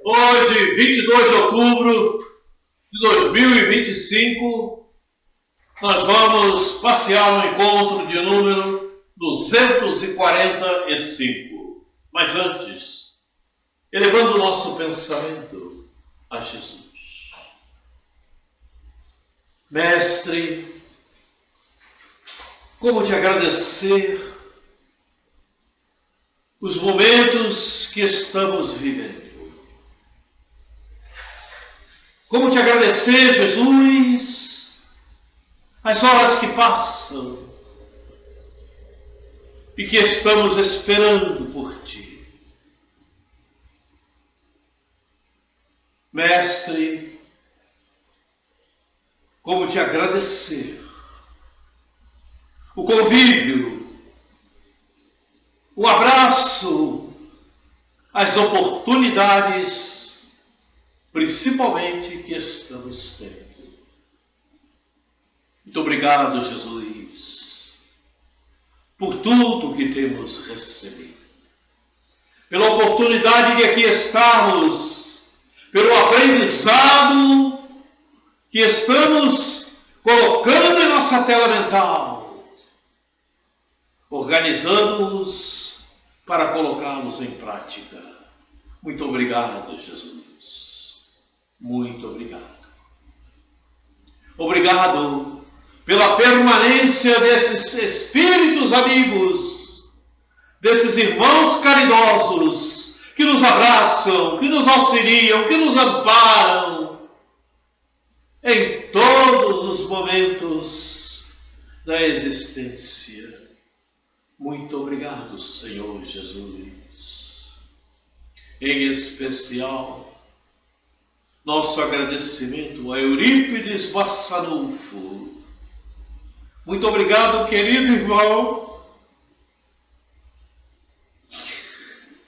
Hoje, 22 de outubro de 2025, nós vamos passear no encontro de número 245. Mas antes, elevando o nosso pensamento a Jesus. Mestre, como te agradecer os momentos que estamos vivendo. Como te agradecer, Jesus, as horas que passam e que estamos esperando por ti. Mestre, como te agradecer o convívio, o abraço, as oportunidades, principalmente que estamos tendo. Muito obrigado, Jesus, por tudo que temos recebido, pela oportunidade de aqui estarmos, pelo aprendizado que estamos colocando em nossa tela mental, organizando-os para colocá-los em prática. Muito obrigado, Jesus. Muito obrigado. Obrigado pela permanência desses espíritos amigos, desses irmãos caridosos que nos abraçam, que nos auxiliam, que nos amparam em todos os momentos da existência. Muito obrigado, Senhor Jesus. Em especial, nosso agradecimento a Eurípides Barçanufo. Muito obrigado, querido irmão,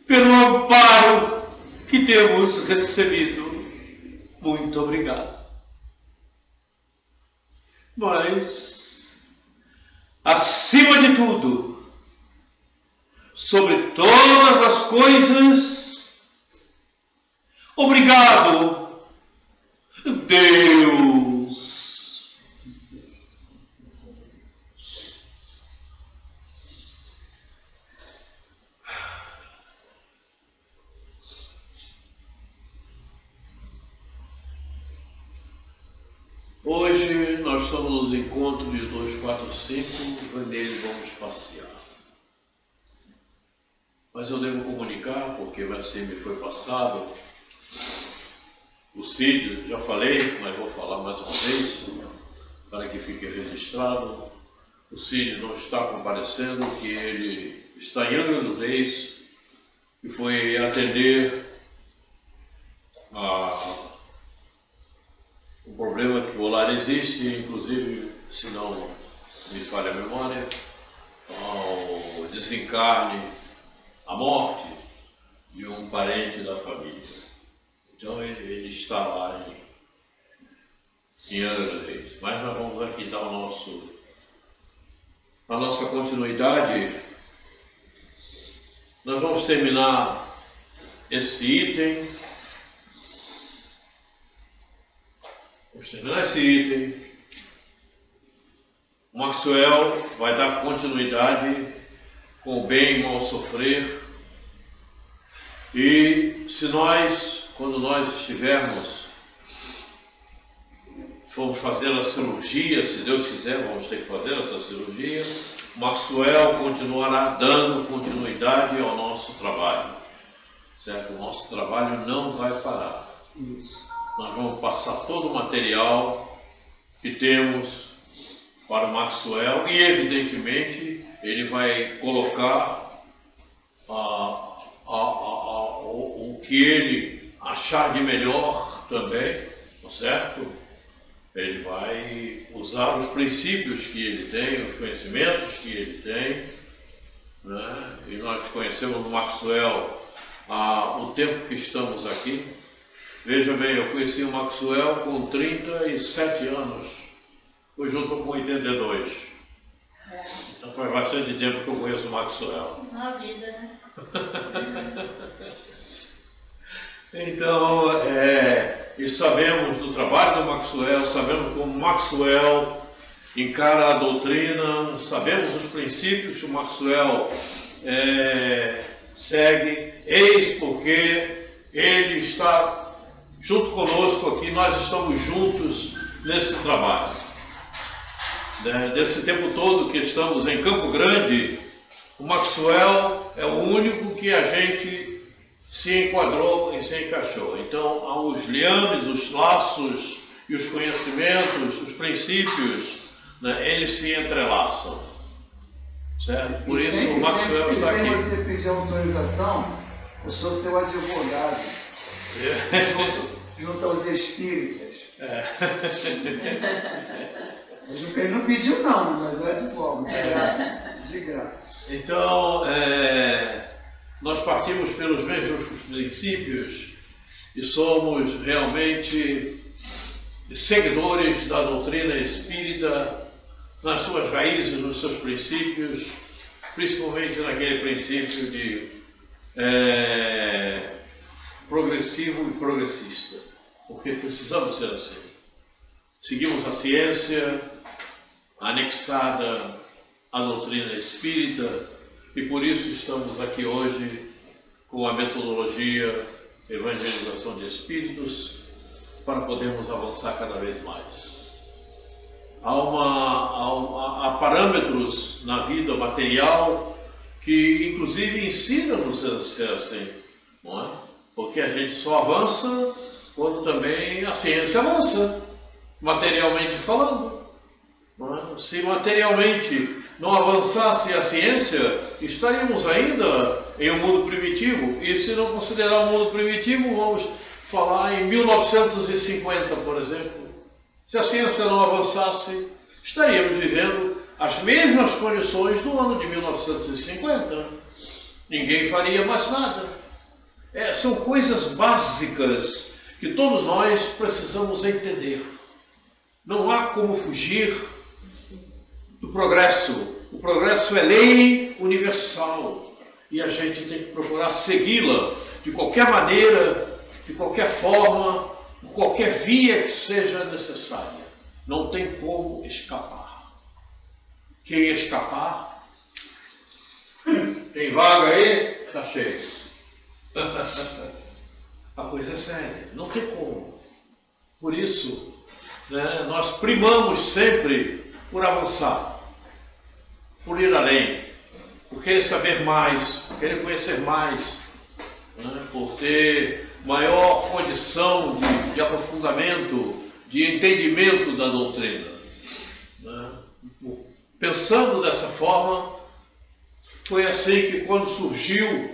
pelo amparo que temos recebido. Muito obrigado. Mas, acima de tudo, sobre todas as coisas, obrigado, Deus. Hoje nós estamos nos encontros de 245, nele vamos passear. Mas eu devo comunicar, porque assim me foi passado, o Cid, já falei, mas vou falar mais uma vez, para que fique registrado. O Cid não está comparecendo, que ele está em Angra do Reis e foi atender o problema que o lar existe, inclusive, se não me falha a memória, ao desencarne, a morte de um parente da família. Então ele está lá em Angra do Reis. Mas nós vamos aqui dar a nossa continuidade. Nós vamos terminar esse item. O Maxwell vai dar continuidade com o bem e mal sofrer. E se nós, quando nós estivermos, formos fazer a cirurgia, se Deus quiser, vamos ter que fazer essa cirurgia, o Maxwell continuará dando continuidade ao nosso trabalho, certo? O nosso trabalho não vai parar. Isso. Nós vamos passar todo o material que temos para o Maxwell e, evidentemente, ele vai colocar o que ele achar de melhor também, tá certo? Ele vai usar os princípios que ele tem, os conhecimentos que ele tem, né? E nós conhecemos o Maxwell há o tempo que estamos aqui. Veja bem, eu conheci o Maxwell com 37 anos, hoje eu estou com 82. Então faz bastante tempo que eu conheço o Maxwell. Uma vida, né? Então, e sabemos do trabalho do Maxwell, sabemos como Maxwell encara a doutrina, sabemos os princípios que o Maxwell segue, eis porque ele está junto conosco aqui, nós estamos juntos nesse trabalho. Desse tempo todo que estamos em Campo Grande, o Maxwell é o único que a gente se enquadrou e se encaixou. Então, os liames, os laços e os conhecimentos, os princípios, eles se entrelaçam. Certo? Por isso o Maxwell está aqui. Sem você pedir autorização, eu sou seu advogado. Junto aos espíritas. Ele não pediu não, mas eu advogo, de graça. Então, nós partimos pelos mesmos princípios e somos realmente seguidores da doutrina espírita nas suas raízes, nos seus princípios, principalmente naquele princípio de progressivo e progressista, porque precisamos ser assim. Seguimos a ciência anexada à doutrina espírita e por isso estamos aqui hoje com a metodologia Evangelização de Espíritos para podermos avançar cada vez mais. Há parâmetros na vida material que inclusive ensinam-nos a ser assim, não é? Porque a gente só avança quando também a ciência avança, materialmente falando. Não é? Se materialmente não avançasse a ciência, estaríamos ainda em um mundo primitivo. E se não considerar um mundo primitivo, vamos falar em 1950, por exemplo. Se a ciência não avançasse, estaríamos vivendo as mesmas condições do ano de 1950. Ninguém faria mais nada. São coisas básicas que todos nós precisamos entender. Não há como fugir do progresso. O progresso é lei universal e a gente tem que procurar segui-la de qualquer maneira, de qualquer forma, por qualquer via que seja necessária. Não tem como escapar. Quem escapar? Tem vaga aí? Está cheio. A coisa é séria, não tem como. Por isso, nós primamos sempre por avançar, por ir além, por querer saber mais, por querer conhecer mais, por ter maior condição de aprofundamento, de entendimento da doutrina. Pensando dessa forma, foi assim que quando surgiu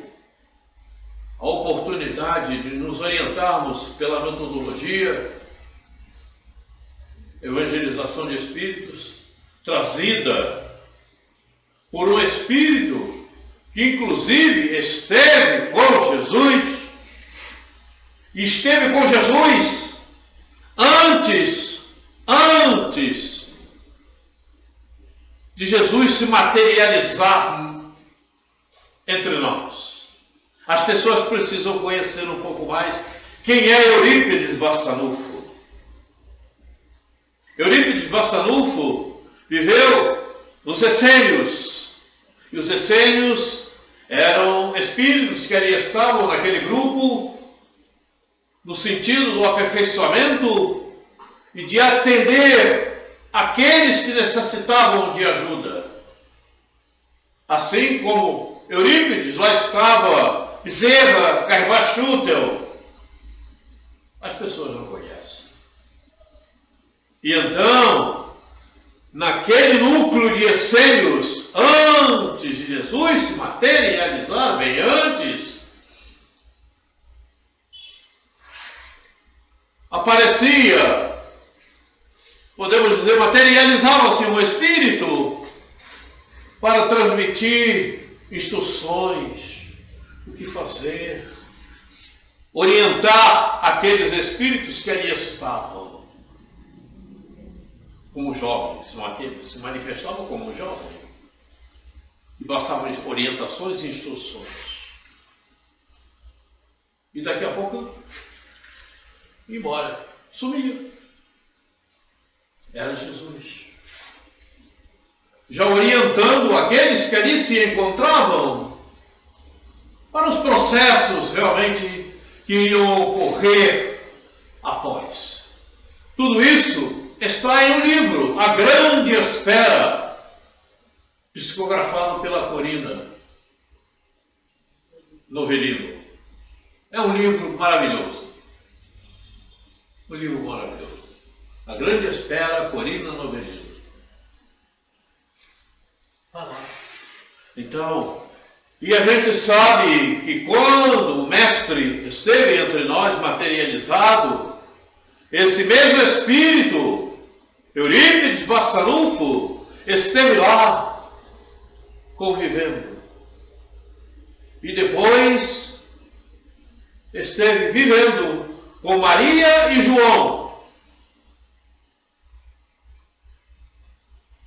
a oportunidade de nos orientarmos pela metodologia Evangelização de Espíritos, trazida por um Espírito que inclusive esteve com Jesus, e esteve com Jesus antes de Jesus se materializar entre nós. As pessoas precisam conhecer um pouco mais quem é Eurípides Barçanufo. Eurípides Barçanufo viveu nos essênios, e os essênios eram espíritos que ali estavam naquele grupo no sentido do aperfeiçoamento e de atender aqueles que necessitavam de ajuda. Assim como Eurípides, lá estava Bezerra, Carbachutel. As pessoas não conhecem. E então, naquele núcleo de essênios, antes de Jesus se materializar, bem antes, aparecia, podemos dizer, materializava-se um espírito para transmitir instruções, o que fazer, orientar aqueles espíritos que ali estavam, como jovens, se manifestavam como jovens, e passavam orientações e instruções. E daqui a pouco, ia embora. Sumiu. Era Jesus. Já orientando aqueles que ali se encontravam para os processos realmente que iriam ocorrer após. Tudo isso está em um livro, A Grande Espera, psicografado pela Corina Novelino. É um livro maravilhoso. Um livro maravilhoso. A Grande Espera, Corina Novelino. Então, e a gente sabe que quando o Mestre esteve entre nós materializado, esse mesmo Espírito, Eurípides Bassanufo, esteve lá convivendo. E depois esteve vivendo com Maria e João.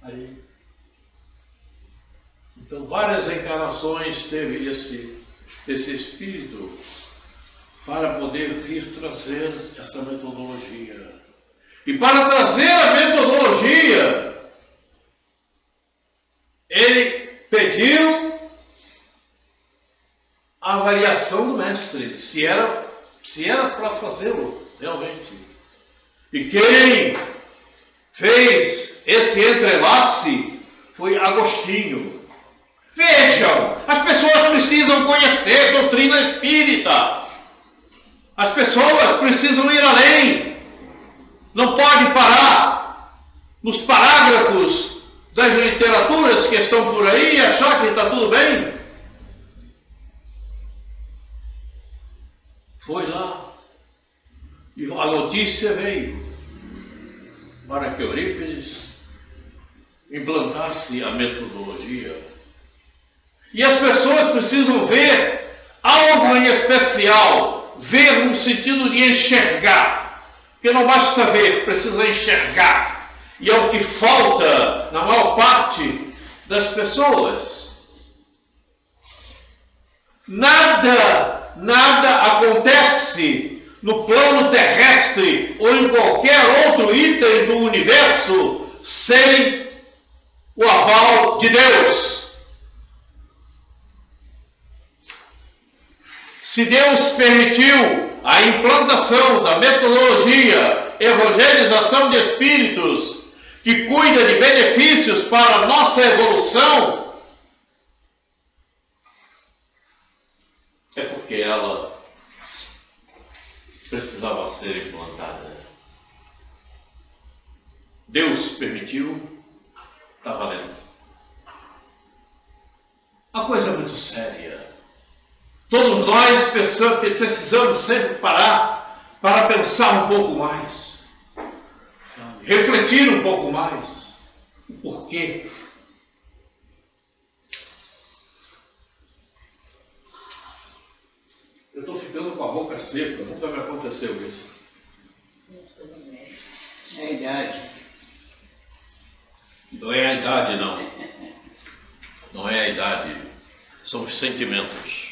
Aí. Então, várias encarnações teve esse Espírito para poder vir trazer essa metodologia. E para trazer a metodologia, ele pediu a avaliação do Mestre, se era para fazê-lo realmente. E quem fez esse entrelace foi Agostinho. Vejam, as pessoas precisam conhecer a doutrina espírita. As pessoas precisam ir além. Não pode parar nos parágrafos das literaturas que estão por aí e achar que está tudo bem. Foi lá e a notícia veio para que Eurípides implantasse a metodologia. E as pessoas precisam ver algo em especial, ver no sentido de enxergar, porque não basta ver, precisa enxergar, e é o que falta na maior parte das pessoas. Nada acontece no plano terrestre ou em qualquer outro item do universo sem o aval de Deus. Se Deus permitiu a implantação da metodologia Evangelização de Espíritos, que cuida de benefícios para a nossa evolução, é porque ela precisava ser implantada. Deus permitiu, está valendo. A coisa é muito séria. Todos nós precisamos sempre parar para pensar um pouco mais, refletir um pouco mais. Por quê? Eu estou ficando com a boca seca, nunca me aconteceu isso. É a idade. Não é a idade, não. Não é a idade. São os sentimentos.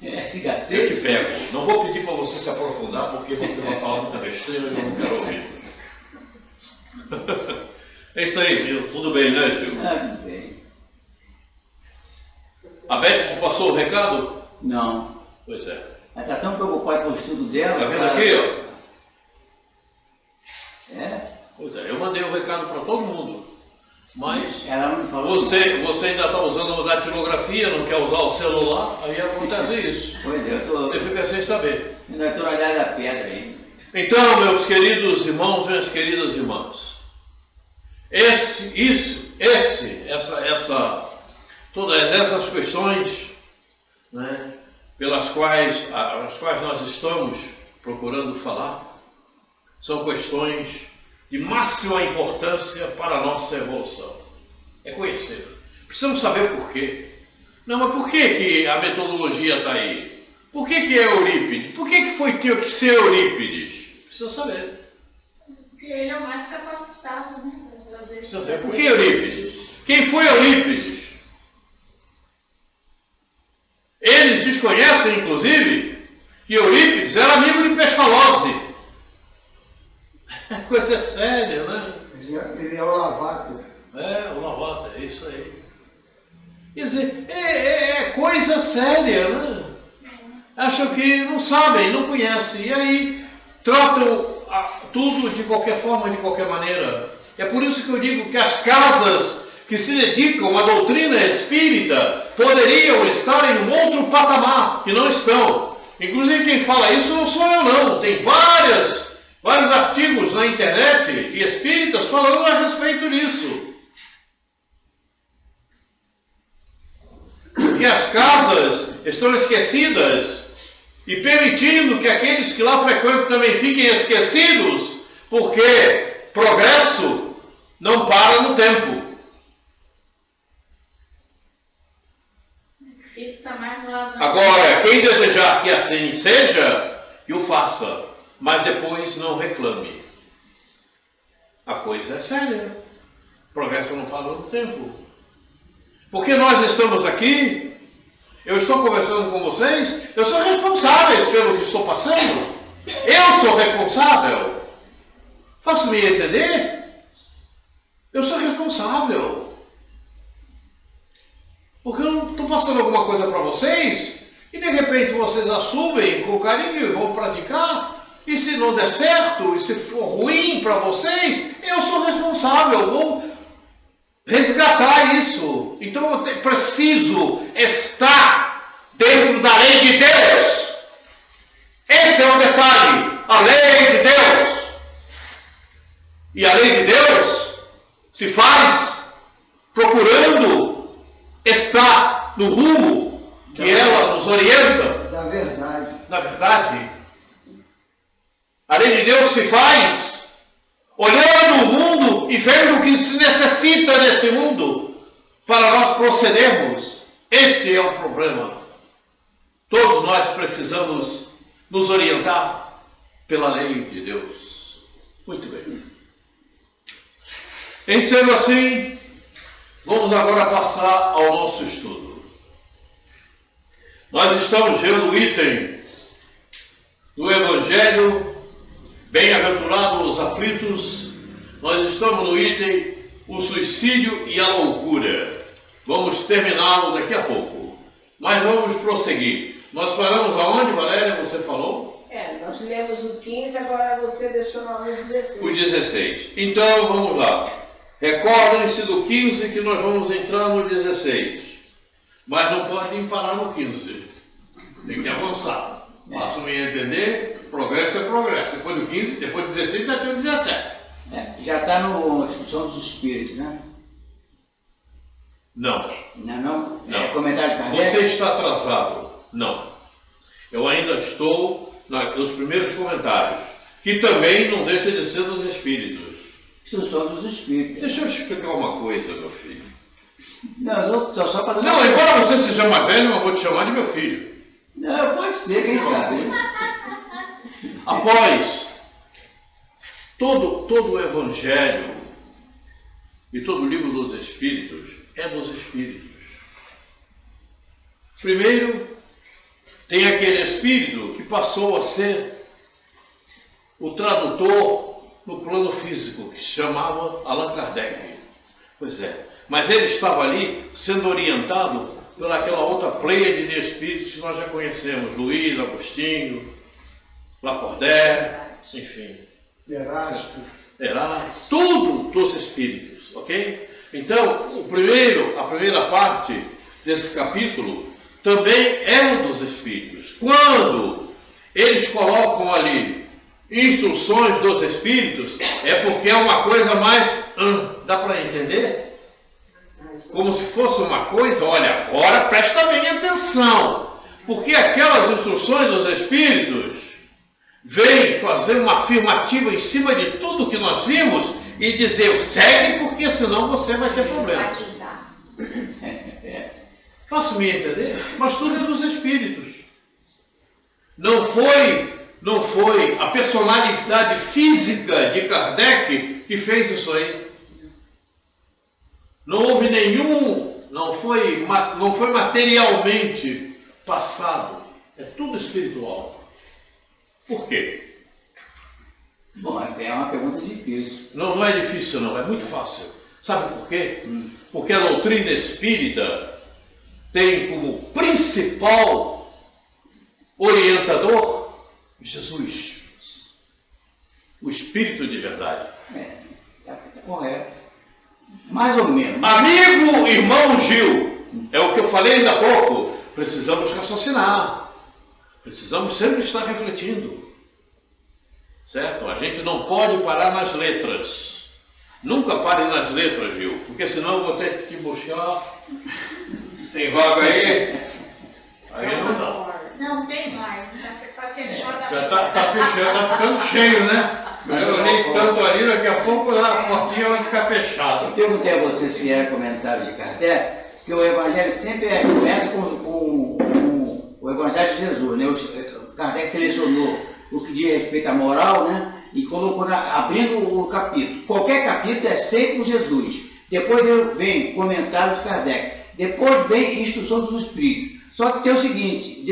Eu te pego. Não vou pedir para você se aprofundar, porque você vai falar muita besteira e eu não quero ouvir. É isso aí, Gil. Tudo bem, né, Gil? Tudo bem. A Beth te passou o recado? Não. Pois é. Ela está tão preocupada com o estudo dela. Está vendo aqui, ó? É? Pois é, eu mandei o recado para todo mundo. Mas ela não falou. Você ainda está usando a datilografia, não quer usar o celular, aí acontece isso. Pois é, eu fico sem saber. Ainda estou olhando a pedra aí. Então, meus queridos irmãos, minhas queridas irmãs, todas essas questões, né, pelas quais nós estamos procurando falar, são questões de máxima importância para a nossa evolução. É conhecer. Precisamos saber por quê. Não, mas por que a metodologia está aí? Por que é Eurípides? Por que foi ter que ser Eurípides? Precisa saber. Porque ele é o mais capacitado, né? Para trazer. Precisa saber. Por que Eurípides? Quem foi Eurípides? Eles desconhecem, inclusive, que Eurípides era amigo de Pestalozzi. Coisa séria, né? Ele é o Lavato. O Lavato, é isso aí. Quer dizer, é coisa séria, né? Acham que não sabem, não conhecem, e aí tratam tudo de qualquer forma, de qualquer maneira. É por isso que eu digo que as casas que se dedicam à doutrina espírita poderiam estar em um outro patamar, que não estão. Inclusive quem fala isso não sou eu não, tem vários artigos na internet de espíritas falando a respeito disso. Que as casas estão esquecidas e permitindo que aqueles que lá frequentam também fiquem esquecidos, porque progresso não para no tempo. Fixa mais lá. Agora, quem desejar que assim seja, que o faça, mas depois não reclame. A coisa é séria. Progresso não para no tempo. Porque nós estamos aqui, eu estou conversando com vocês, eu sou responsável pelo que estou passando. Eu sou responsável. Faço-me entender? Eu sou responsável. Porque eu não estou passando alguma coisa para vocês e de repente vocês assumem com carinho e vão praticar. E se não der certo, e se for ruim para vocês, eu sou responsável, vou resgatar isso. Então eu preciso estar dentro da lei de Deus. Esse é o detalhe, a lei de Deus. E a lei de Deus se faz procurando estar no rumo que ela nos orienta. Da verdade. Na verdade, a lei de Deus se faz olhando o mundo e vendo o que se necessita nesse mundo para nós procedermos. Este é o problema. Todos nós precisamos nos orientar pela lei de Deus. Muito bem. Em sendo assim, vamos agora passar ao nosso estudo. Nós estamos vendo o item do Evangelho, bem-aventurados os aflitos. Nós estamos no item o suicídio e a loucura. Vamos terminá-lo daqui a pouco, mas vamos prosseguir. Nós paramos aonde, Valéria, você falou? Nós lemos o 15, agora você deixou no 16. O 16. Então, vamos lá. Recordem-se do 15 que nós vamos entrar no 16. Mas não podem parar no 15. Tem que avançar. Façam-me entender, progresso é progresso. Depois do 15, depois do 16, já tem o 17. Já está na Instrução dos Espíritos, né? Não. Não? Não. Comentário de Kardec? Você está atrasado. Não. Eu ainda estou nos primeiros comentários, que também não deixa de ser dos Espíritos. Instrução dos Espíritos. Deixa eu te explicar uma coisa, meu filho. Não, eu estou só para... Não, embora você seja mais velho, eu vou te chamar de meu filho. Não, pode ser, quem sabe. Após todo o Evangelho e todo o livro dos Espíritos, é dos Espíritos. Primeiro, tem aquele Espírito que passou a ser o tradutor no plano físico, que se chamava Allan Kardec. Pois é, mas ele estava ali sendo orientado pelaquela outra pleiade de espíritos que nós já conhecemos, Luís, Agostinho, Lacordaire, enfim. Erasto. Tudo dos espíritos, ok? Então, a primeira parte desse capítulo também é dos espíritos. Quando eles colocam ali instruções dos espíritos, é porque é uma coisa mais... dá para entender? Como se fosse uma coisa, olha, agora presta bem atenção, porque aquelas instruções dos espíritos vêm fazer uma afirmativa em cima de tudo que nós vimos e dizer, segue, porque senão você vai ter problemas. Faço-me entender? Mas tudo é dos espíritos. Não foi a personalidade física de Kardec que fez isso aí. Não houve não foi materialmente passado. É tudo espiritual. Por quê? Bom, é uma pergunta difícil. Não é difícil não, é muito fácil. Sabe por quê? Porque a doutrina espírita tem como principal orientador Jesus, o Espírito de verdade. Tá correto. Mais ou menos. Amigo, irmão Gil, é o que eu falei ainda há pouco. Precisamos raciocinar. Precisamos sempre estar refletindo. Certo? A gente não pode parar nas letras. Nunca pare nas letras, Gil, porque senão eu vou ter que buscar. Tem vaga aí? Aí não dá. Não tem mais. Tá fechada. Já tá fechando, tá ficando cheio, né? Eu olhei tanto ali, daqui a pouco a portinha vai ficar fechada. Eu perguntei a você se era comentário de Kardec, que o Evangelho sempre começa com o Evangelho de Jesus, né? Kardec selecionou o que diz respeito à moral, né? E colocou abrindo o capítulo. Qualquer capítulo é sempre com Jesus. Depois vem comentário de Kardec. Depois vem instrução dos Espíritos. Só que tem o seguinte,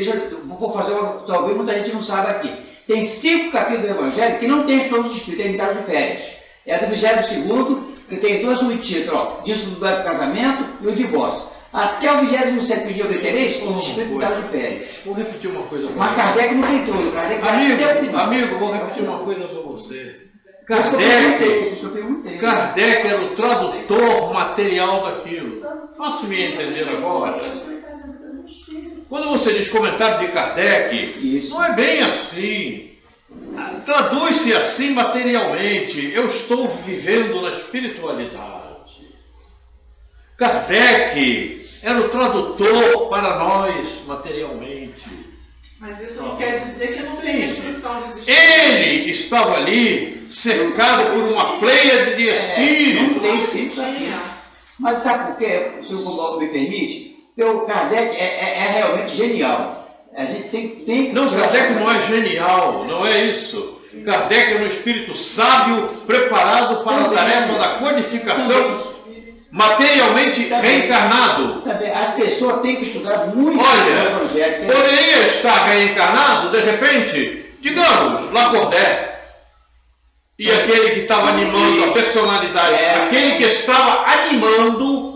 vou fazer talvez muita gente não saiba aqui. Tem 5 capítulos do Evangelho que não tem instrução dos Espíritos, tem mitad de férias. É do 22º, que tem 2 subtítulos, ó, disso do casamento e o divórcio. Até o 27º dia do interesse, os Espíritos mitad de férias. Vou repetir uma coisa para Mas você. Kardec não tem tudo. Kardec vai até o final. Amigo, vou repetir uma coisa para você. Isso eu perguntei. Kardec era o tradutor material daquilo. Faça-me entender agora. Quando você diz comentário de Kardec, Isso. não é bem assim. Traduz-se assim materialmente. Eu estou vivendo na espiritualidade. Kardec era o tradutor para nós materialmente. Mas isso não quer dizer que não tem instrução dos espíritos. Ele estava ali cercado por uma pleiade de Não espíritos. tem 5 aqui. Mas sabe por quê? Se o Gumbaldo me permite, porque o Kardec é realmente genial. A gente tem Não, Kardec não é genial, não é isso. Kardec é um espírito sábio, preparado para a tarefa da codificação, materialmente reencarnado. Também, as pessoas têm que estudar muito o Olha, Evangelho. poderia estar reencarnado, de repente, digamos, Lacordaire. E aquele que estava animando a personalidade, aquele que estava animando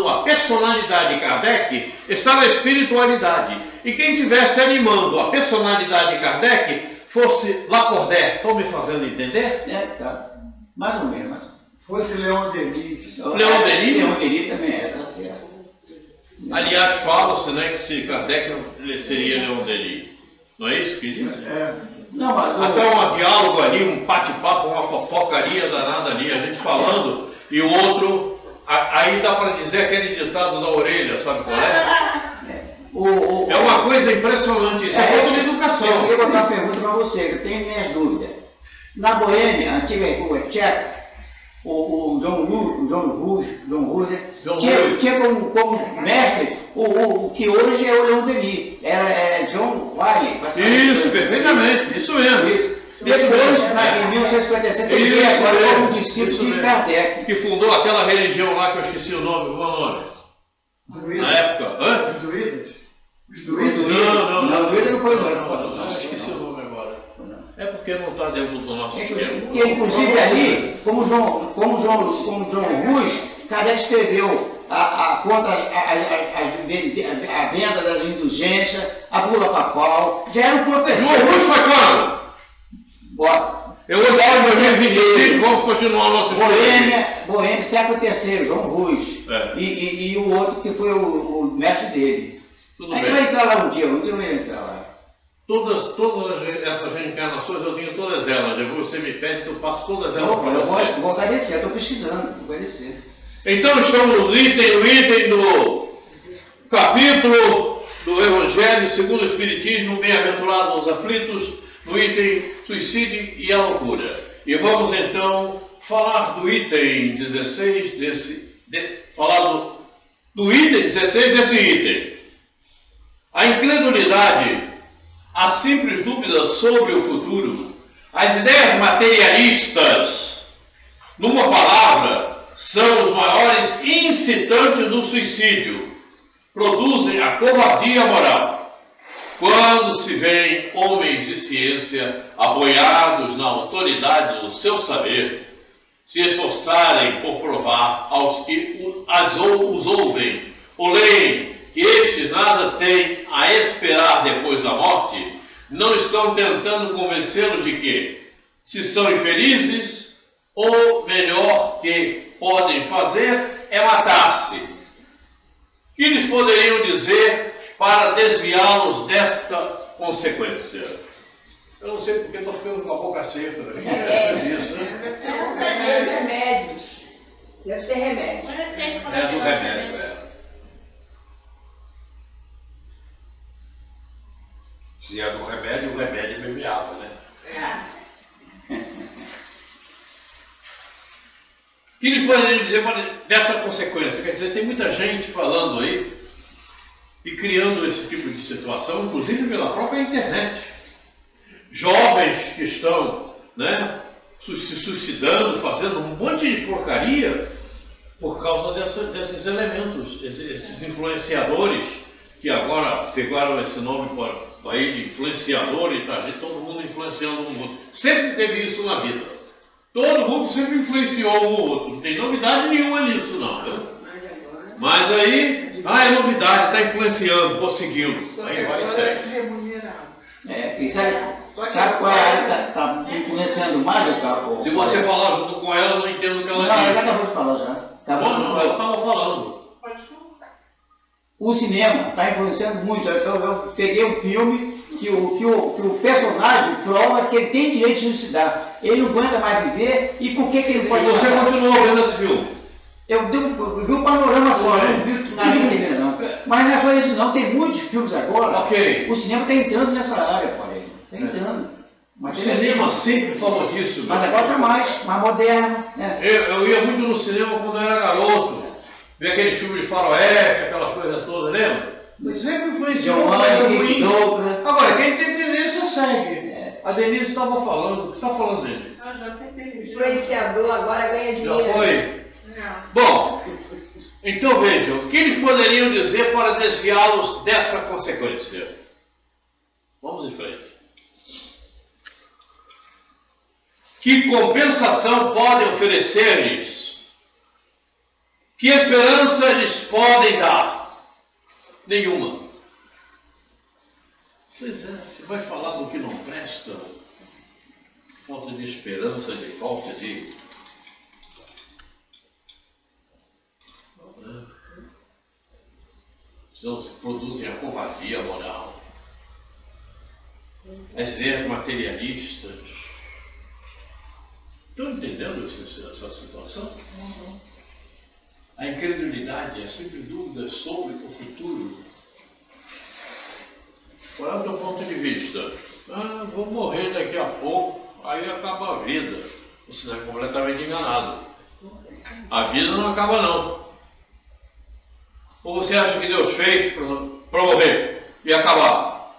a personalidade de Kardec, está na espiritualidade. E quem estivesse animando a personalidade de Kardec fosse Lacordaire. Estão me fazendo entender? Tá. Mais ou menos. Fosse Leon Denis. Leon Denis? Leon Denis também tá certo. Aliás, fala-se, né, que se Kardec ele seria Leon Denis. Não é isso que diz? Não, mas Até um diálogo ali, um bate-papo, uma fofocaria danada ali, a gente falando, e o outro, aí dá para dizer aquele ditado da orelha, sabe qual é? É uma coisa impressionante, isso é falta de Eu educação. queria botar uma pergunta para você, eu tenho minhas dúvidas. Na Boêmia, a antiga República Tcheca, o João Rus tinha como mestre o que hoje é o Leon Denis, era John Wiley. Isso, perfeitamente, isso mesmo. Depois, em 1957, ele veio agora como discípulo de Kardec. Que fundou aquela religião lá que eu esqueci o nome, como é o nome? Na época, hã? Os druidas? Os O druidas? Não, o Druida não foi Não, esqueci o nome agora. É porque não está dentro do nosso tempo. Que inclusive ali, como João Rus, Kardec escreveu contra a venda das indulgências, a bula papal, já era um professor. João Rus foi quando? Bora. Eu hoje em 2025, vamos continuar o nosso Boêmia, século III, João Rus. E o outro que foi o mestre dele. Tudo A gente bem. vai entrar lá um dia, um dia eu vou entrar lá. Todas essas reencarnações, eu tenho todas elas. Depois você me pede que eu passo todas elas para Eu você. vou agradecer, eu estou pesquisando, vou agradecer. Então estamos no item do capítulo do Evangelho segundo o Espiritismo, bem-aventurados os aflitos, no item suicídio e a loucura. E vamos então falar do item 16 do item 16 desse item. A incredulidade, a simples dúvida sobre o futuro, as ideias materialistas, numa palavra, são os maiores incitantes do suicídio, produzem a covardia moral. quando se veem homens de ciência apoiados na autoridade do seu saber, se esforçarem por provar aos que os ouvem ou leem que estes nada têm a esperar depois da morte, não estão tentando convencê-los de que, se são infelizes, o melhor que podem fazer é matar-se. Que lhes poderiam dizer para desviá-los desta consequência? Eu não sei porque estou ficando com a boca seca. Deve ser um remédio. Remédios. Deve ser remédio. É do remédio, é. Se é do remédio, o remédio é beber água, né? O que eles poderiam dizer dessa consequência? Quer dizer, tem muita gente falando aí e criando esse tipo de situação, inclusive pela própria internet. Jovens que estão, né, se suicidando, fazendo um monte de porcaria por causa desses elementos, esses influenciadores que agora pegaram esse nome para aí de influenciador e tá, de todo mundo influenciando um outro. Sempre teve isso na vida. Todo mundo sempre influenciou um ou outro. Não tem novidade nenhuma nisso, não. Né? Mas aí, é novidade, está influenciando, vou segui-lo. Aí vai e segue. Remunerado. E sabe qual é? Está influenciando mais o carro? Se você falar junto com ela, eu não entendo o que ela Não, diz. ela acabou de falar já. Não, eu estava falando. Pode falar. O cinema está influenciando muito. Eu peguei um filme que o personagem prova que ele tem direito de suicidar. Ele não aguenta mais viver, e por que ele não E pode... você continuou vendo esse filme? Eu vi o panorama só, eu não vi tudo inteiro não. Mas não é só isso não, tem muitos filmes agora. Ok. O cinema está entrando nessa área, pai. Está entrando. O Mas cinema sempre falou disso. Mas agora está mais moderno. Né? Eu ia muito no cinema quando eu era garoto. Ver aqueles filmes de faroeste, aquela coisa toda, lembra? Mas sempre influenciou uma coisa ruim. Agora, quem tem tendência segue. A Denise estava falando. O que você está falando dele? Eu já tentei. Influenciador agora ganha Já dinheiro. foi? Não. Bom, então vejam, o que eles poderiam dizer para desviá-los dessa consequência? Vamos em frente. Que compensação podem oferecer-lhes? Que esperança lhes podem dar? Nenhuma. Pois é, você vai falar do que não presta? Falta de esperança, de falta de... Produzem a covardia moral, as ideias materialistas. Estão entendendo essa situação? A incredulidade é sempre dúvidas sobre o futuro. Qual é o teu ponto de vista? Vou morrer daqui a pouco, aí acaba a vida. Você não é completamente enganado. A vida não acaba não. Ou você acha que Deus fez para morrer e acabar?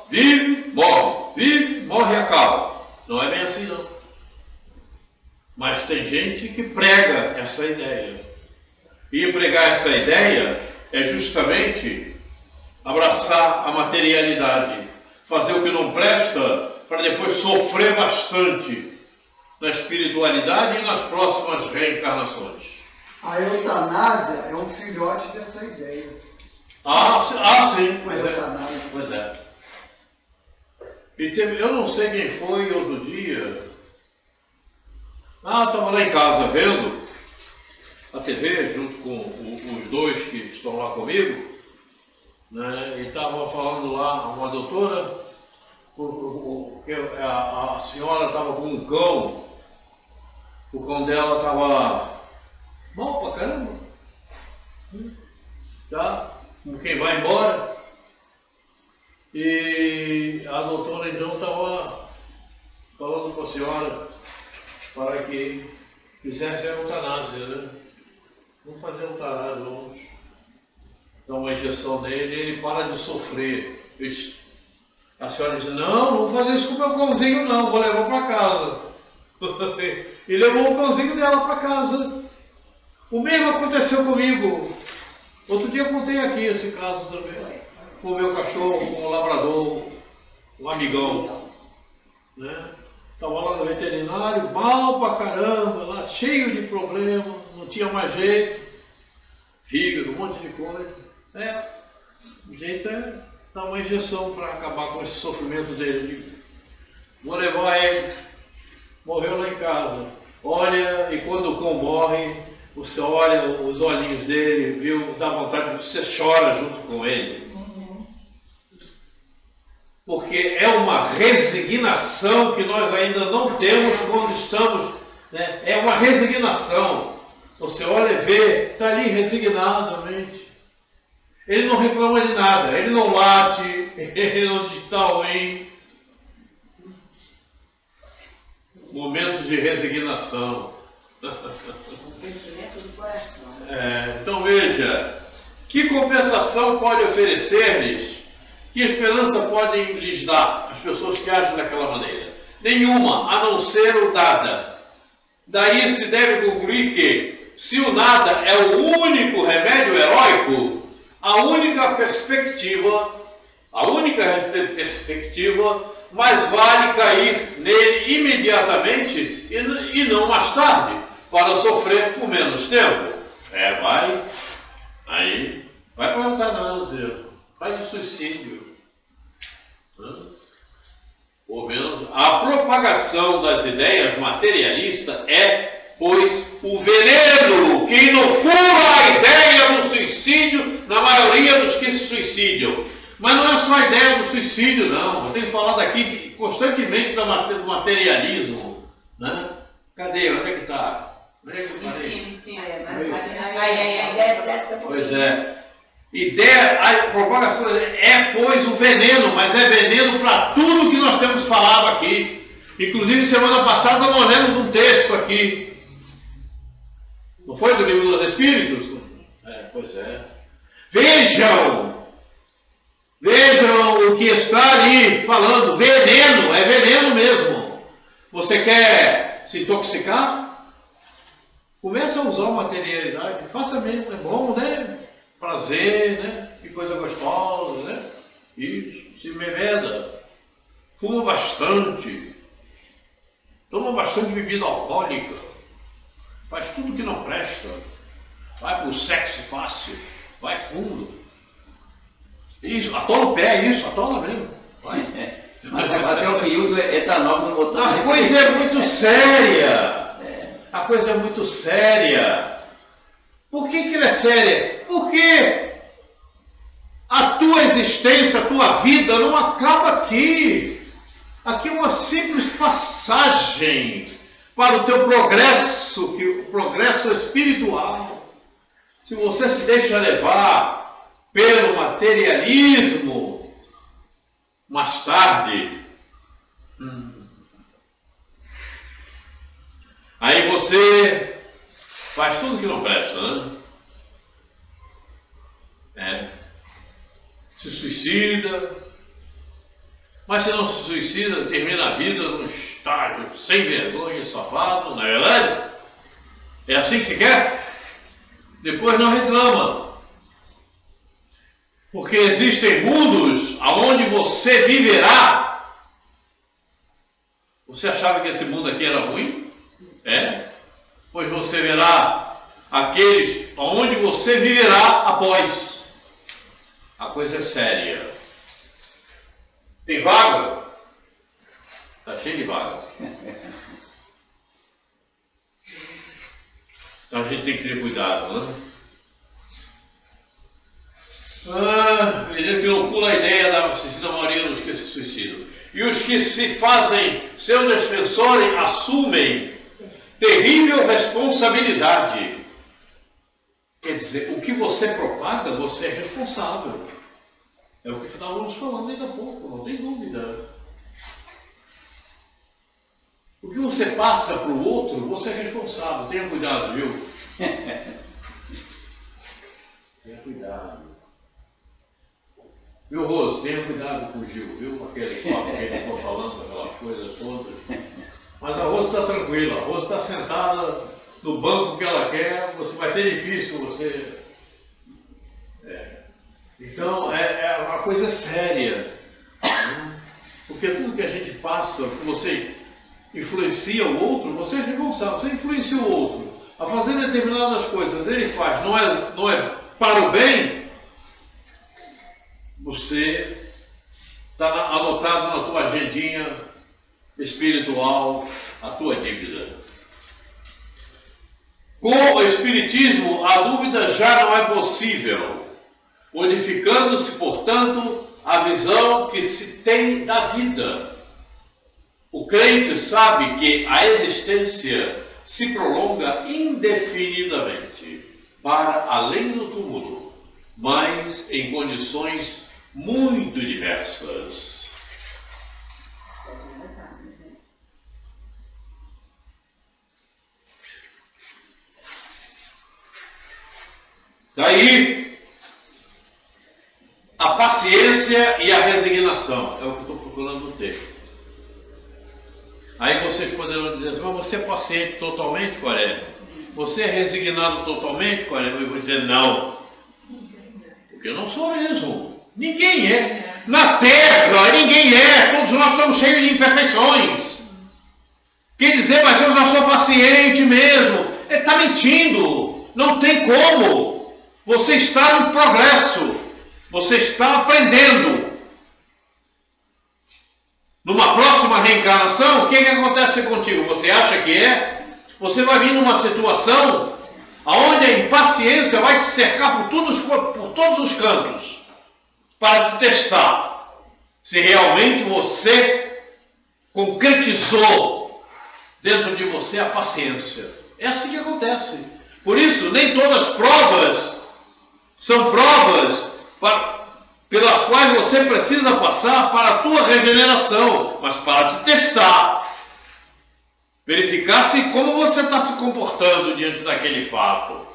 Vive, morre e acaba. Não é bem assim não. Mas tem gente que prega essa ideia. E pregar essa ideia é justamente abraçar a materialidade, fazer o que não presta para depois sofrer bastante na espiritualidade e nas próximas reencarnações. A eutanásia é um filhote dessa ideia. Sim, pois A é. eutanásia. Pois é. E eu não sei quem foi outro dia. Estava lá em casa vendo a TV junto com os dois que estão lá comigo, né? E estava falando lá uma doutora, que a senhora estava com um cão, o cão dela estava mal pra caramba, tá? Com quem vai embora. E a doutora então estava falando com a senhora para que fizesse a eutanásia, né? Vamos fazer a eutanásia, vamos dar uma injeção nele e ele para de sofrer. A senhora disse, não vou fazer isso com o meu cãozinho não, vou levar para casa. E levou o cãozinho dela para casa. O mesmo aconteceu comigo. Outro dia eu contei aqui esse caso também. o meu cachorro, um labrador, um amigão, né? Estava lá no veterinário, mal pra caramba, lá cheio de problema, não tinha mais jeito, fígado, um monte de coisa. O jeito é dar uma injeção para acabar com esse sofrimento dele. Vou levar ele, morreu lá em casa. Olha, e quando o cão morre, você olha os olhinhos dele, viu? Dá vontade, você chora junto com ele. Porque é uma resignação que nós ainda não temos quando estamos, né? É uma resignação. Você olha e vê, está ali resignadamente. Ele não reclama de nada, ele não late, ele não diz que está ruim. Momentos de resignação. Um sentimento do coração. Então veja, que compensação pode oferecer-lhes? Que esperança podem lhes dar as pessoas que agem daquela maneira? Nenhuma, a não ser o nada. Daí se deve concluir que, se o nada é o único remédio heróico, a única perspectiva, mais vale cair nele imediatamente e não mais tarde, para sofrer por menos tempo. Vai para a eutanásia, faz o suicídio. Por menos, a propagação das ideias materialistas é, pois, o veneno que inocula a ideia do suicídio na maioria dos que se suicidam. Mas não é só a ideia do suicídio, não. Eu tenho falado aqui constantemente do materialismo. Né? Cadê? Onde é que está? Em cima. Pois é. A propagação é, pois, o veneno, mas é veneno para tudo que nós temos falado aqui. Inclusive, semana passada nós lemos um texto aqui. Não foi do livro dos Espíritos? Pois é. Vejam o que está ali falando. Veneno, é veneno mesmo. Você quer se intoxicar? Comece a usar a materialidade. Faça mesmo, é bom, né? Prazer, né? Que coisa gostosa, né? Isso, se embebeda. Fuma bastante. Toma bastante bebida alcoólica. Faz tudo que não presta. Vai para o sexo fácil. Vai fundo. Isso, atola o pé, isso, atola mesmo. Vai. Mas até o período etanol no motor. A coisa é muito séria. A coisa é muito séria. Por que ela é séria? Porque a tua existência, a tua vida não acaba aqui. Aqui é uma simples passagem para o teu progresso, o progresso espiritual. Se você se deixa levar pelo materialismo, mais tarde, aí você faz tudo que não presta, né? Se suicida, mas se não se suicida, termina a vida num estágio sem vergonha, safado, não é verdade? É assim que se quer? Depois não reclama. Porque existem mundos onde você viverá. Você achava que esse mundo aqui era ruim? Pois você verá aqueles onde você viverá após. A coisa é séria. Tem vaga? Está cheio de vaga. Então a gente tem que ter cuidado, né? Ele inocula a ideia da maioria dos que se suicidam. E os que se fazem seus defensores assumem terrível responsabilidade. Quer dizer, o que você propaga, você é responsável. É o que estávamos falando ainda há pouco, não tem dúvida. O que você passa para o outro, você é responsável. Tenha cuidado, viu? Tenha cuidado. Viu, Rose? Tenha cuidado com o Gil, viu? Aquele papo que ele ficou falando, aquelas coisas todas. Mas a Rose está tranquila. A Rose está sentada no banco que ela quer. Vai ser difícil você Então, é uma coisa séria. Né? Porque tudo que a gente passa, que você influencia o outro, você é responsável, você influencia o outro a fazer determinadas coisas, ele faz, não é para o bem, você está anotado na tua agendinha espiritual a tua dívida. Com o Espiritismo, a dúvida já não é possível, modificando-se, portanto, a visão que se tem da vida. O crente sabe que a existência se prolonga indefinidamente para além do túmulo, mas em condições muito diversas. Daí a paciência e a resignação é o que eu estou procurando no texto. Aí vocês poderão dizer assim, mas você é paciente totalmente, Quaresma? Você é resignado totalmente, Quaresma? Eu vou dizer não. Porque eu não sou mesmo. Ninguém é. Na Terra, ninguém é. Todos nós estamos cheios de imperfeições. Quer dizer, mas eu já sou paciente mesmo. Ele está mentindo. Não tem como. Você está no progresso. Você está aprendendo. Numa próxima reencarnação, o que acontece contigo? Você acha que é? Você vai vir numa situação onde a impaciência vai te cercar por todos os cantos para te testar se realmente você concretizou dentro de você a paciência. É assim que acontece. Por isso, nem todas as provas são provas pelas quais você precisa passar para a tua regeneração, mas para te testar. Verificar se como você está se comportando diante daquele fato.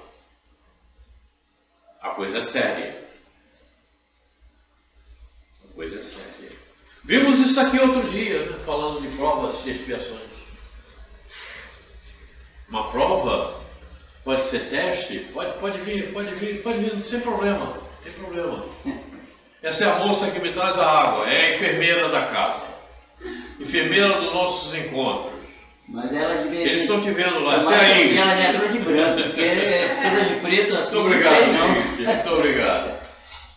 A coisa é séria. A coisa é séria. Vimos isso aqui outro dia, né, falando de provas e expiações. Uma prova pode ser teste, pode vir, sem problema, não tem problema. Essa é a moça que me traz a água, é a enfermeira da casa, enfermeira dos nossos encontros. Mas ela devia... Eles estão te vendo lá, mas você é aí. ela me entrou de branco, porque é toda de preto assim. Muito obrigado, não. muito obrigado.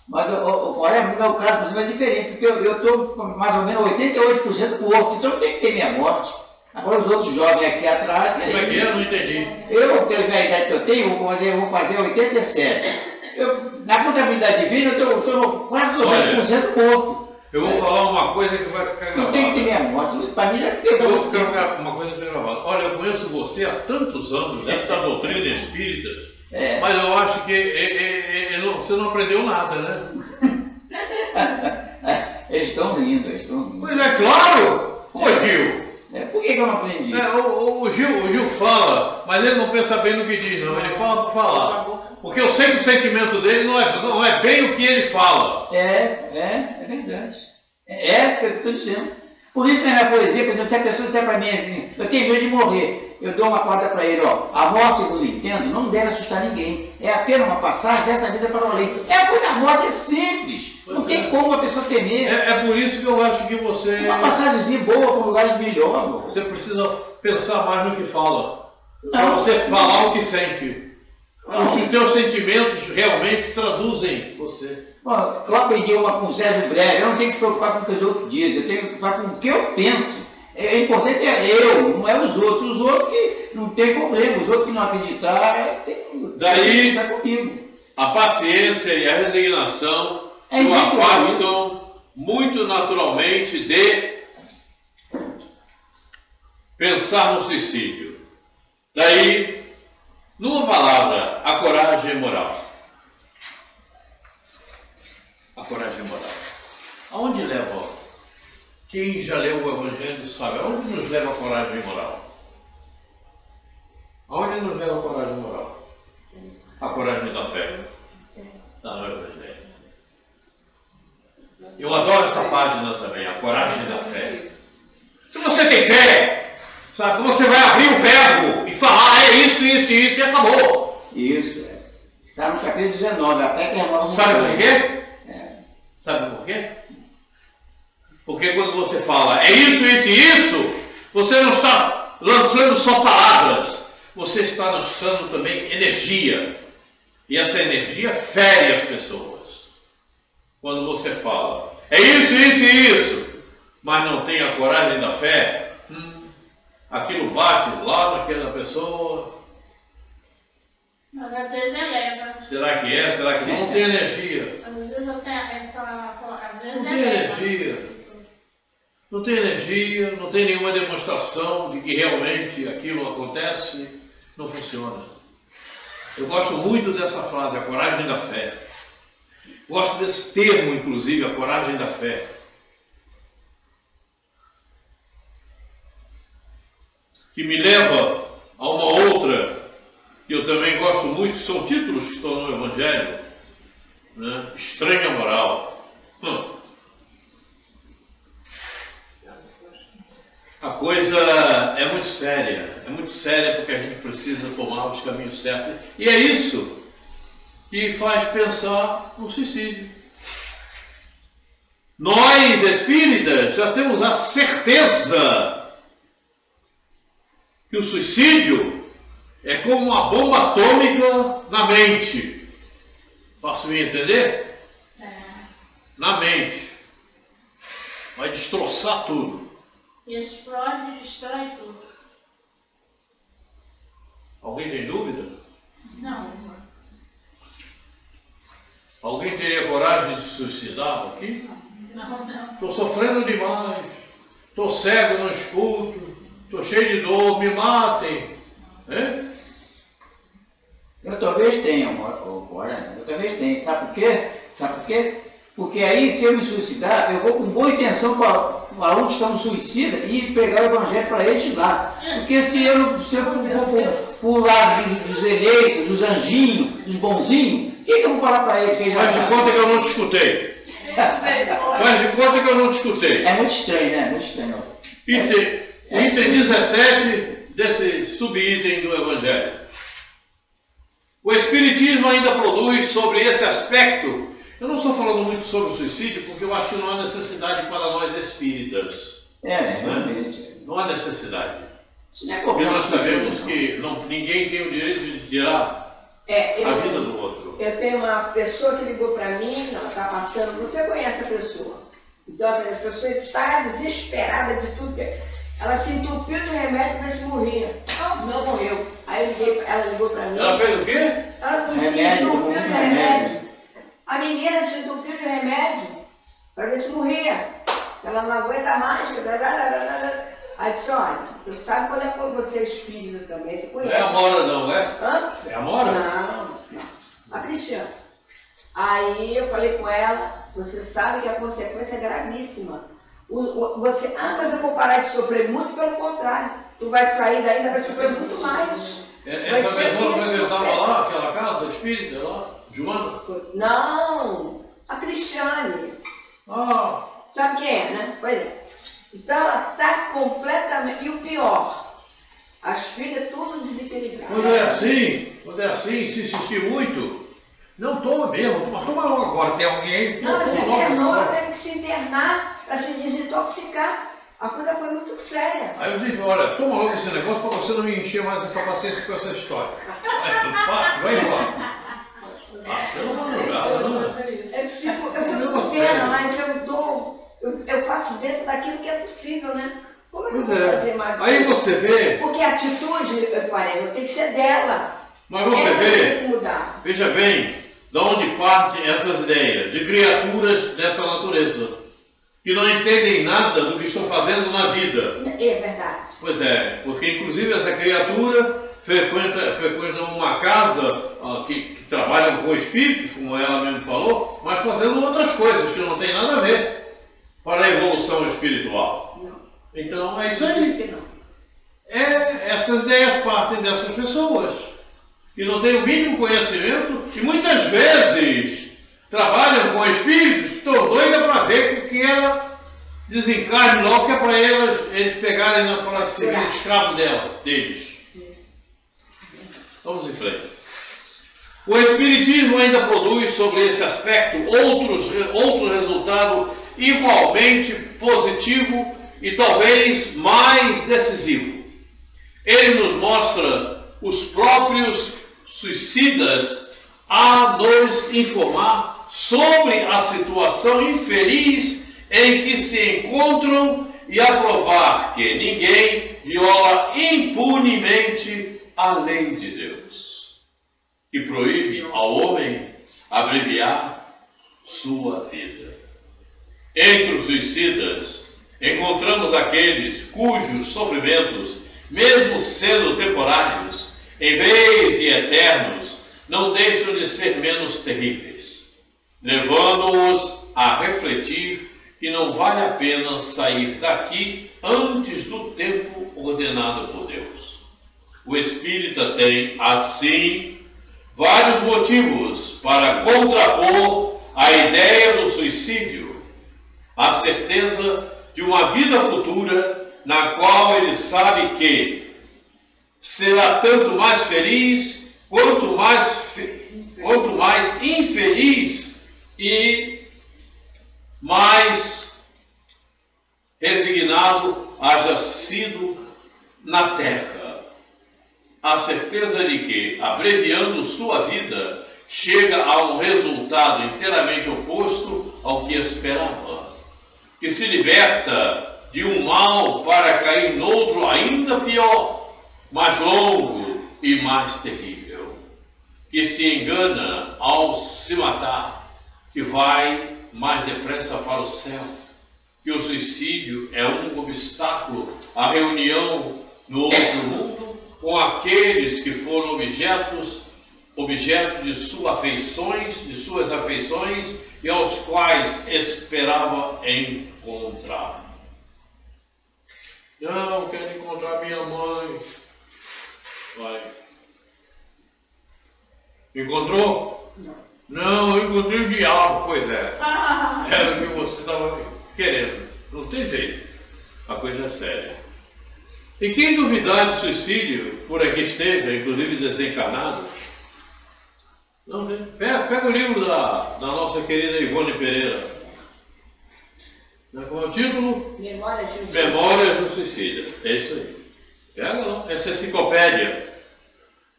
Mas olha, no meu caso, por exemplo, é diferente, porque eu estou mais ou menos 88% morto, então não tem que ter minha morte. Agora os outros jovens aqui atrás... Como é que é? Não entendi. Eu, pela idade que eu tenho, vou fazer 87. Na contabilidade divina, eu estou quase 90% morto. Eu vou falar uma coisa que vai ficar gravada. Não tem que ter minha morte, para mim já pegou. Eu vou ficar uma coisa que gravada. Olha, eu conheço você há tantos anos, dentro da doutrina espírita, mas eu acho que você não aprendeu nada, né? Eles estão rindo, Pois é, claro! Ô Gil! Por que eu não aprendi? O Gil fala, mas ele não pensa bem no que diz, não. Ele fala por falar. Porque eu sei que o sentimento dele não é bem o que ele fala. É verdade. É essa que eu estou dizendo. Por isso na minha poesia, por exemplo, se a pessoa disser para mim assim, eu tenho medo de morrer, eu dou uma corda para ele, ó, a morte, segundo eu entendo, não deve assustar ninguém. É apenas uma passagem dessa vida para o além. A morte é simples. Não tem como a pessoa temer. É por isso que eu acho que você... Uma passagemzinha boa para um lugar melhor. Você precisa pensar mais no que fala. Não. Para você falar o que sente. Os teus sentimentos realmente traduzem você. Eu aprendi uma com o Sérgio Breve, eu não tenho que se preocupar com o que os outros dizem, eu tenho que se preocupar com o que eu penso. É importante eu, não é os outros. Os outros que não tem problema, os outros que não acreditar, daí tá comigo. A paciência e a resignação o afastam muito naturalmente de pensar no suicídio. Daí, numa palavra, a coragem moral. A coragem moral. Aonde leva? Quem já leu o Evangelho sabe. Aonde nos leva a coragem moral? Aonde nos leva a coragem moral? A coragem da fé. Está no Evangelho. Eu adoro essa página também, a coragem da fé. Se você tem fé, sabe, você vai abrir o verbo e falar, é isso, isso, isso e acabou. Isso, Está no capítulo 19, até que renova. Sabe por quê? Sabe por quê? Porque quando você fala é isso, isso e isso, você não está lançando só palavras, você está lançando também energia. E essa energia fere as pessoas. Quando você fala é isso, isso e isso, mas não tem a coragem da fé, aquilo bate lá naquela pessoa. Mas às vezes eleva. Será que é? Será que não? Não tem energia. Às vezes às vezes Não tem eleva. energia. Não tem energia, não tem nenhuma demonstração de que realmente aquilo acontece, não funciona. Eu gosto muito dessa frase, a coragem da fé. Gosto desse termo, inclusive, a coragem da fé. Que me leva a uma outra, que eu também gosto muito, são títulos que estão no Evangelho, né? Estranha moral. A coisa é muito séria porque a gente precisa tomar os caminhos certos. E é isso que faz pensar no suicídio. Nós, espíritas, já temos a certeza que o suicídio é como uma bomba atômica na mente. Faço-me entender? Na mente. Vai destroçar tudo. E explode e destrói tudo. Alguém tem dúvida? Não. Alguém teria coragem de se suicidar aqui? Não. Estou sofrendo demais. Estou cego, não escuto. Estou cheio de dor, me matem. Eu talvez tenha, eu talvez tenha. Sabe por quê? Sabe por quê? Porque aí, se eu me suicidar, eu vou com boa intenção para onde estão suicida e pegar o evangelho para eles lá. Porque se eu for pro lado dos eleitos, dos anjinhos, dos bonzinhos, o que eu vou falar para eles? Que eles já Faz de sabem? conta que eu não te escutei. Faz de conta que eu não te escutei. É muito estranho, né? Muito estranho. Item 17 desse subitem do Evangelho. O Espiritismo ainda produz sobre esse aspecto. Eu não estou falando muito sobre o suicídio porque eu acho que não há necessidade para nós espíritas. Realmente. Não há necessidade. Isso não é Porque problema. nós sabemos que ninguém tem o direito de tirar a vida do outro. Eu tenho uma pessoa que ligou para mim, ela está passando, você conhece a pessoa. Então a pessoa está desesperada de tudo. Ela se entupiu de remédio para se morrer. Não morreu. Aí ela ligou para mim. Ela fez o quê? Ela se entupiu de remédio. A menina se entupiu de remédio para ver se morria. Ela não aguenta mais. Aí disse, olha, você sabe qual é você espírita também, tu conhece. É a Mora não, é? Hã? É a Mora? Não. A Cristiana. Aí eu falei com ela, você sabe que a consequência é gravíssima. Mas eu vou parar de sofrer muito, pelo contrário. Tu vai sair daí, ainda vai sofrer muito mais. Essa pessoa frequentava lá, aquela casa espírita lá? Joana? Não, a Cristiane. Ah, Sabe quem é, né? Pois é. Então ela está completamente. E o pior, as filhas tudo desequilibradas. quando é assim, se insistir muito, não toma mesmo, toma logo agora, tem alguém aí? Não, se toma logo internou, ela essa teve que se internar para se desintoxicar. A coisa foi muito séria. Aí você diz, olha, toma logo esse negócio para você não me encher mais essa paciência com essa história. Vai embora. Pelo madrugada, não. Eu fico com pena, mas eu faço dentro daquilo que é possível, né? Como é que eu vou fazer mais? Aí você vê. Porque a atitude, Quaresma, tem que ser dela. Mas você Ela vê, tem que mudar. veja bem, de onde partem essas ideias de criaturas dessa natureza, que não entendem nada do que estão fazendo na vida. É verdade. Pois é, porque inclusive essa criatura frequenta uma casa que trabalham com espíritos, como ela mesmo falou, mas fazendo outras coisas que não tem nada a ver para a evolução espiritual. Não. Então é isso aí. Não. Essas ideias partem dessas pessoas que não têm o mínimo conhecimento e muitas vezes trabalham com espíritos que estão doidas para ver que ela desencarne logo, que é para eles pegarem para ser escravo deles. Vamos em frente. O Espiritismo ainda produz sobre esse aspecto outro resultado igualmente positivo e talvez mais decisivo. Ele nos mostra os próprios suicidas a nos informar sobre a situação infeliz em que se encontram e a provar que ninguém viola impunemente a lei de Deus, que proíbe ao homem abreviar sua vida. Entre os suicidas, encontramos aqueles cujos sofrimentos, mesmo sendo temporários, em vez de eternos, não deixam de ser menos terríveis, levando-os a refletir que não vale a pena sair daqui antes do tempo ordenado por Deus. O espírita tem, assim, vários motivos para contrapor a ideia do suicídio, a certeza de uma vida futura na qual ele sabe que será tanto mais feliz quanto mais infeliz e mais resignado haja sido na terra. A certeza de que, abreviando sua vida, chega a um resultado inteiramente oposto ao que esperava, que se liberta de um mal para cair noutro ainda pior, mais longo e mais terrível, que se engana ao se matar, que vai mais depressa para o céu, que o suicídio é um obstáculo à reunião no outro mundo com aqueles que foram objeto de suas afeições e aos quais esperava encontrar. Não, quero encontrar minha mãe. Vai. Encontrou? Não, eu encontrei o diabo, pois é. Era o que você estava querendo. Não tem jeito. A coisa é séria. E quem duvidar de suicídio, por aqui esteja, inclusive desencarnado, não tem. Pega o livro da nossa querida Ivone Pereira. Qual é o título? Memórias do Suicida. É isso aí. Pega não. Essa enciclopédia.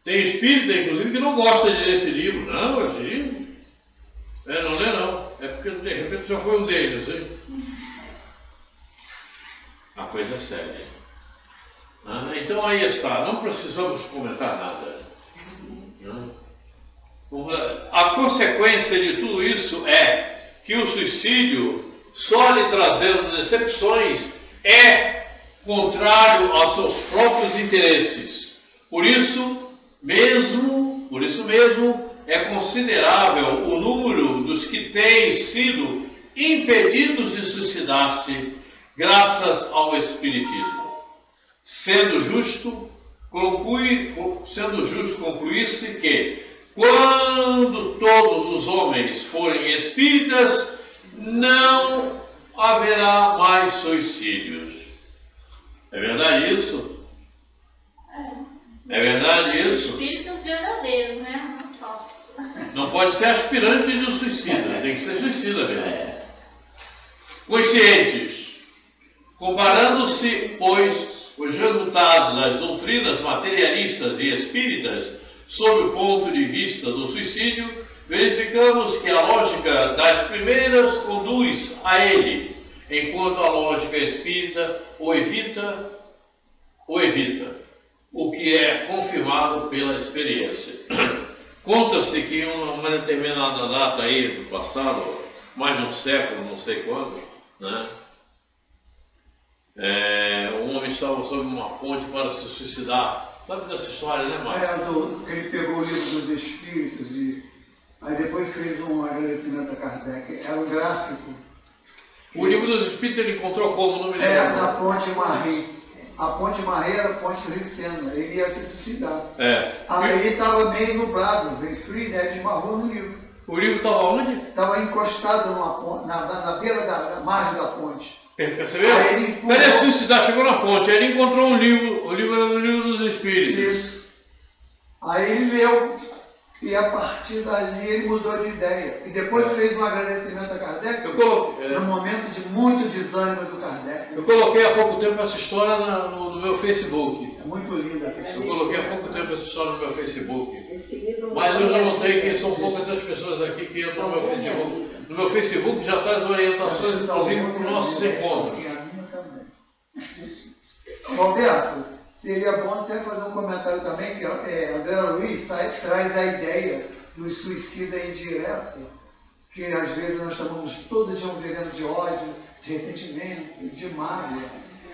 Tem espírita, inclusive, que não gosta de ler esse livro. Não, esse livro. Não lê não. É porque de repente já foi um deles, hein? A coisa é séria. Então aí está. Não precisamos comentar nada. Não. A consequência de tudo isso é que o suicídio, só lhe trazendo decepções, é contrário aos seus próprios interesses. Por isso mesmo, é considerável o número dos que têm sido impedidos de suicidar-se graças ao Espiritismo. Sendo justo concluir-se que, quando todos os homens forem espíritas, não haverá mais suicídios. É verdade isso? É verdade isso? Espíritas verdadeiros, né? Não falsos. Não pode ser aspirante de um suicida, tem que ser suicida mesmo. Conscientes. Comparando-se, pois, os resultados das doutrinas materialistas e espíritas sob o ponto de vista do suicídio, verificamos que a lógica das primeiras conduz a ele, enquanto a lógica espírita o evita, o que é confirmado pela experiência. Conta-se que em uma determinada data aí do passado, mais de um século, não sei quando, né? Um homem estava sob uma ponte para se suicidar. Sabe dessa história, né, Marcos? Que ele pegou o livro dos Espíritos e aí depois fez um agradecimento a Kardec. Era um gráfico. O livro dos Espíritos ele encontrou como? Não me lembro. Na Ponte Marri. A Ponte Marri era a Ponte Ricena. Ele ia se suicidar. Aí estava meio nublado, bem frio, né? Desmarrou no livro. O livro estava onde? Estava encostado na beira da margem da ponte. Percebeu? Ele ia suicidar, chegou na ponte, aí ele encontrou um livro, o livro era do Livro dos Espíritos. Isso. Aí ele leu E a partir dali ele mudou de ideia. E depois fez um agradecimento a Kardec, num momento de muito desânimo do Kardec. Eu coloquei há pouco tempo essa história no meu Facebook. É muito linda essa história. Eu coloquei há pouco tempo essa história no meu Facebook. Mas eu já notei que são poucas as pessoas aqui que entram no meu Facebook. No meu Facebook já traz orientações, inclusive, para os nossos encontros. Roberto, seria bom até fazer um comentário também, que André Luiz traz a ideia do suicida indireto, que às vezes nós estamos todo dia um veneno de ódio, de ressentimento, de mágoa.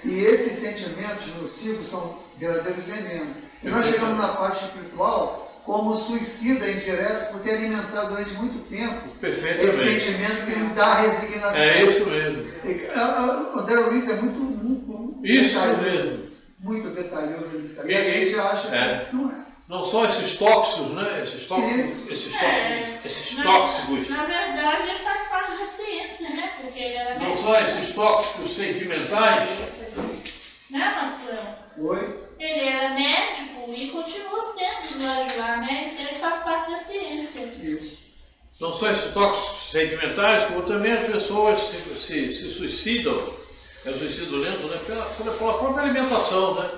E esses sentimentos nocivos são verdadeiros venenos. E nós chegamos na parte espiritual como suicida indireto, por ter alimentado durante muito tempo esse sentimento que não dá resignação. É isso mesmo. André Luiz é muito isso detalhoso, mesmo. Muito detalhoso nisso aí. A gente acha que não é. Não só esses tóxicos, né? Esses tóxicos. Na verdade, ele faz parte da ciência, né? Porque ele era não só esses tóxicos sentimentais. Né, Maxwell? Oi? Ele era médico e continua sendo do ajudar, né? Ele faz parte da ciência. Isso. Não só esses tóxicos sentimentais, como também as pessoas se suicidam. É o suicídio lento, né? Pela própria alimentação, né?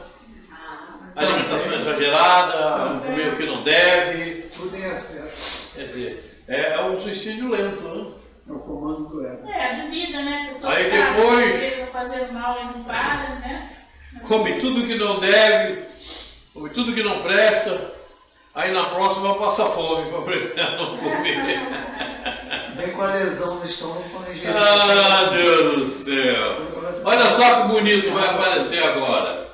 A alimentação exagerada, comer o que não deve. Tudo em excesso. Quer dizer, é um suicídio lento, né? É o comando do ego. É, a bebida, né? A pessoa aí sabe depois, que ele vai fazer mal e não para, né? Come tudo que não deve, come tudo que não presta, aí na próxima passa fome para preferir não comer. Vem com a lesão no estômago quando ingerir. Ah, Deus do céu! Olha só que bonito vai aparecer agora.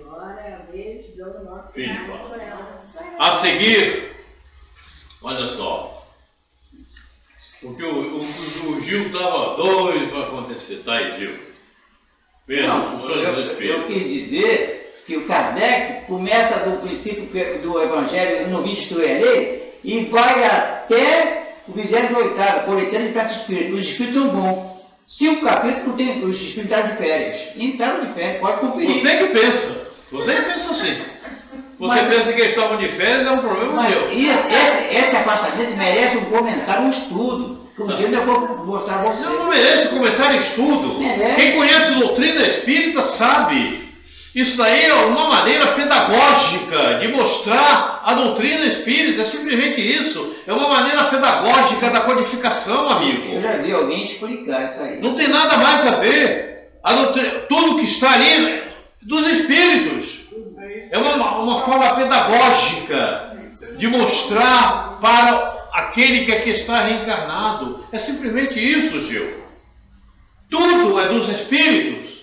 Agora é a vez do nosso a seguir, olha só. Porque o Gil estava doido para acontecer. Tá aí, Gil. Eu quis dizer que o Kardec começa do princípio do Evangelho, não vim destruir a lei, e vai até o 28º, coletando de peça espírito. Os espíritos são bons. 5 capítulos tem os espíritos entraram de férias. Entraram de férias, pode conferir. Você que pensa. Você que pensa assim. Você pensa que eles estavam de férias, é um problema meu. Esse afastamento merece um comentário, um estudo. Que um dia eu vou mostrar a você. Não merece comentário e estudo. Quem conhece doutrina espírita sabe. Isso daí é uma maneira pedagógica de mostrar a doutrina espírita. É simplesmente isso. É uma maneira pedagógica da codificação, amigo. Eu já vi alguém explicar isso aí. Não tem nada mais a ver. A doutrina, tudo que está ali é dos espíritos. É uma forma pedagógica de mostrar para aquele que aqui está reencarnado. É simplesmente isso, Gil. Tudo é dos espíritos.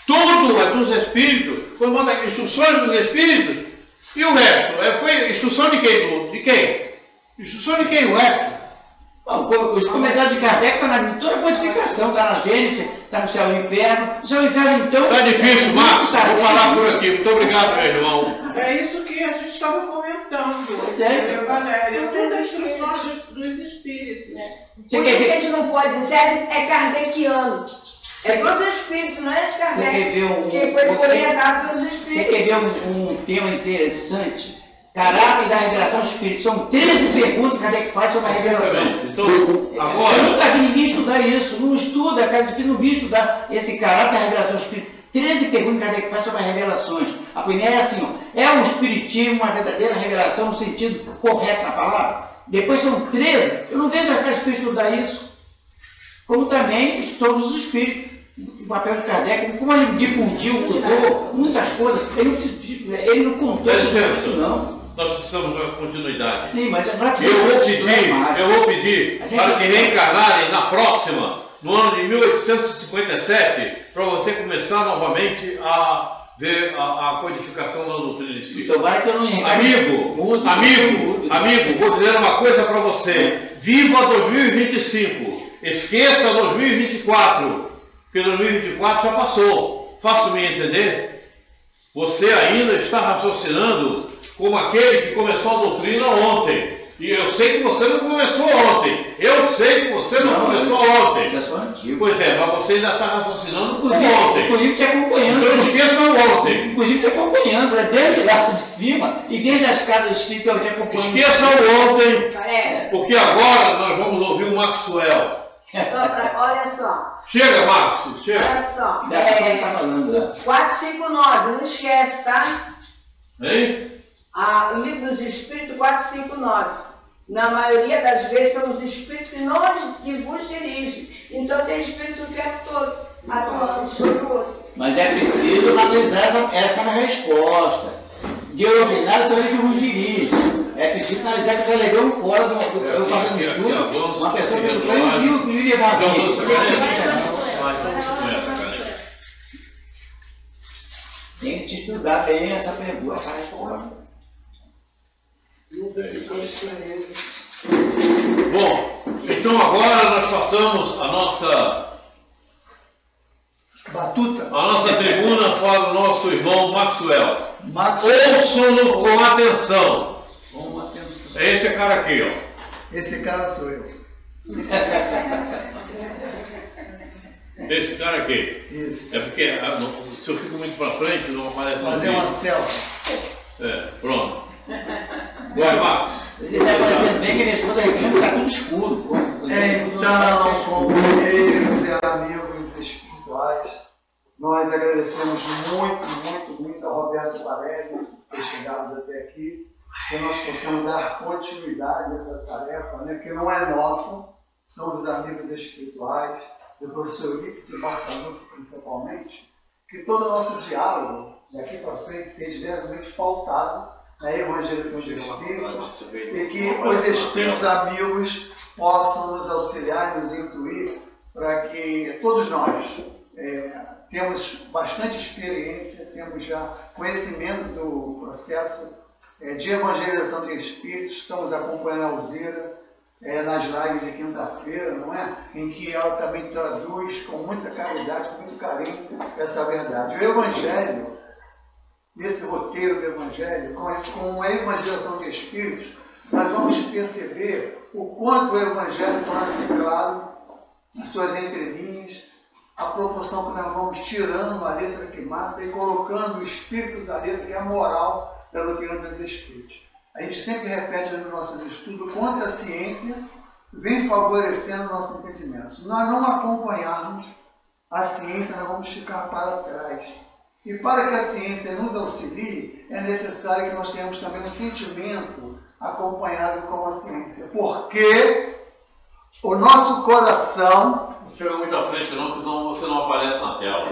Tudo é dos espíritos. Quando manda instruções dos espíritos, e o resto? Foi instrução de quem? De quem? Instrução de quem o resto? Bom, os comentários de Kardec estão na toda a codificação, está na Gênesis, está no Céu e no Inferno. O Céu e o Inferno, então... Está difícil, Marcos. Vou parar por aqui. Muito obrigado, meu irmão. É isso que a gente estava comentando, Valéria. Todas as instruções dos espíritos. Por isso que a gente não pode dizer, é kardeciano. É dos espíritos, não é de Kardec. Que foi orientado pelos espíritos. Você quer ver um tema interessante? Caráter da revelação espírita. São 13 perguntas que Kardec faz sobre a revelação. Então, agora... Eu nunca vi ninguém estudar isso. Não estuda, Kardec não vi estudar esse caráter da revelação espírita. 13 perguntas que Kardec faz sobre as revelações. A primeira é assim, ó, é o espiritismo uma verdadeira revelação no sentido correto da palavra? Depois são 13. Eu não vejo a Casa Espírita estudar isso. Como também sobre os espíritos. O papel de Kardec, como ele difundiu, mudou muitas coisas. Ele não contou isso, não. Nós precisamos de uma continuidade. Sim, mas não é eu vou pedir para que reencarnarem na próxima, no ano de 1857, para você começar novamente a ver a codificação da doutrina espírita. Tomara que eu não Amigo, vou dizer uma coisa para você. Viva 2025. Esqueça 2024. Porque 2024 já passou. Faço-me entender? Você ainda está raciocinando como aquele que começou a doutrina ontem. E eu sei que você não começou ontem. Eu sei que você não começou ontem. Já sou antigo. Pois é, mas você ainda está raciocinando por É, ontem. inclusive te acompanhando. Não esqueçam ontem. Inclusive te acompanhando, né? Desde lá de cima e desde as casas do Espírito eu te acompanho. Esqueçam ontem, É, porque agora nós vamos ouvir o Maxwell. olha só, Chega, Max, chega. olha só. Dessa que ele tá falando, né? 459, não esquece, tá? Hein? O livro dos Espíritos 459. Na maioria das vezes são os espíritos que vos dirigem. Então tem espírito o tempo todo atuando sobre o outro. Mas é preciso analisar essa resposta. De ordinário são eles que nos dirigem. É preciso analisar que já levamos fora do eu fazendo estudo. Uma pessoa que eu vi o livro levar aqui. Tem que se estudar bem essa pergunta, essa resposta. Bom, então agora nós passamos a nossa Batuta. tribuna para o nosso irmão Maxwell. Maxwell. Ouçam-no com atenção. Com atenção. É esse cara aqui, ó. Esse cara sou eu. Esse cara aqui. Isso. É porque se eu fico muito para frente, não aparece no Fazer vídeo. uma selfie. Pronto. Vai, Max. Você está parecendo bem que a resposta está tudo escuro. Então, companheiros e amigos espirituais, nós agradecemos muito a Roberto Varelli por ter chegado até aqui, que nós possamos dar continuidade a essa tarefa, né, que não é nossa, são os amigos espirituais, do professor Victor Barçanufo principalmente, que todo o nosso diálogo daqui para frente seja diretamente pautado na evangelização de espíritos e que os espíritos amigos possam nos auxiliar e nos intuir para que todos nós temos bastante experiência, temos já conhecimento do processo de evangelização de espíritos, estamos acompanhando a Alzira nas lives de quinta-feira, não é? Em que ela também traduz com muita caridade, com muito carinho essa verdade. O Evangelho, nesse roteiro do Evangelho, com a evangelização de espíritos, nós vamos perceber o quanto o Evangelho torna-se claro nas suas entrelinhas, a proporção que nós vamos tirando a letra que mata e colocando o espírito da letra, que é a moral da doutrina dos espíritos. A gente sempre repete no nosso estudo o quanto a ciência vem favorecendo o nosso entendimento. Se nós não acompanharmos a ciência, nós vamos ficar para trás. E para que a ciência nos auxilie, é necessário que nós tenhamos também um sentimento acompanhado com a ciência. Porque o nosso coração... Não chega muito à frente não, porque senão você não aparece na tela.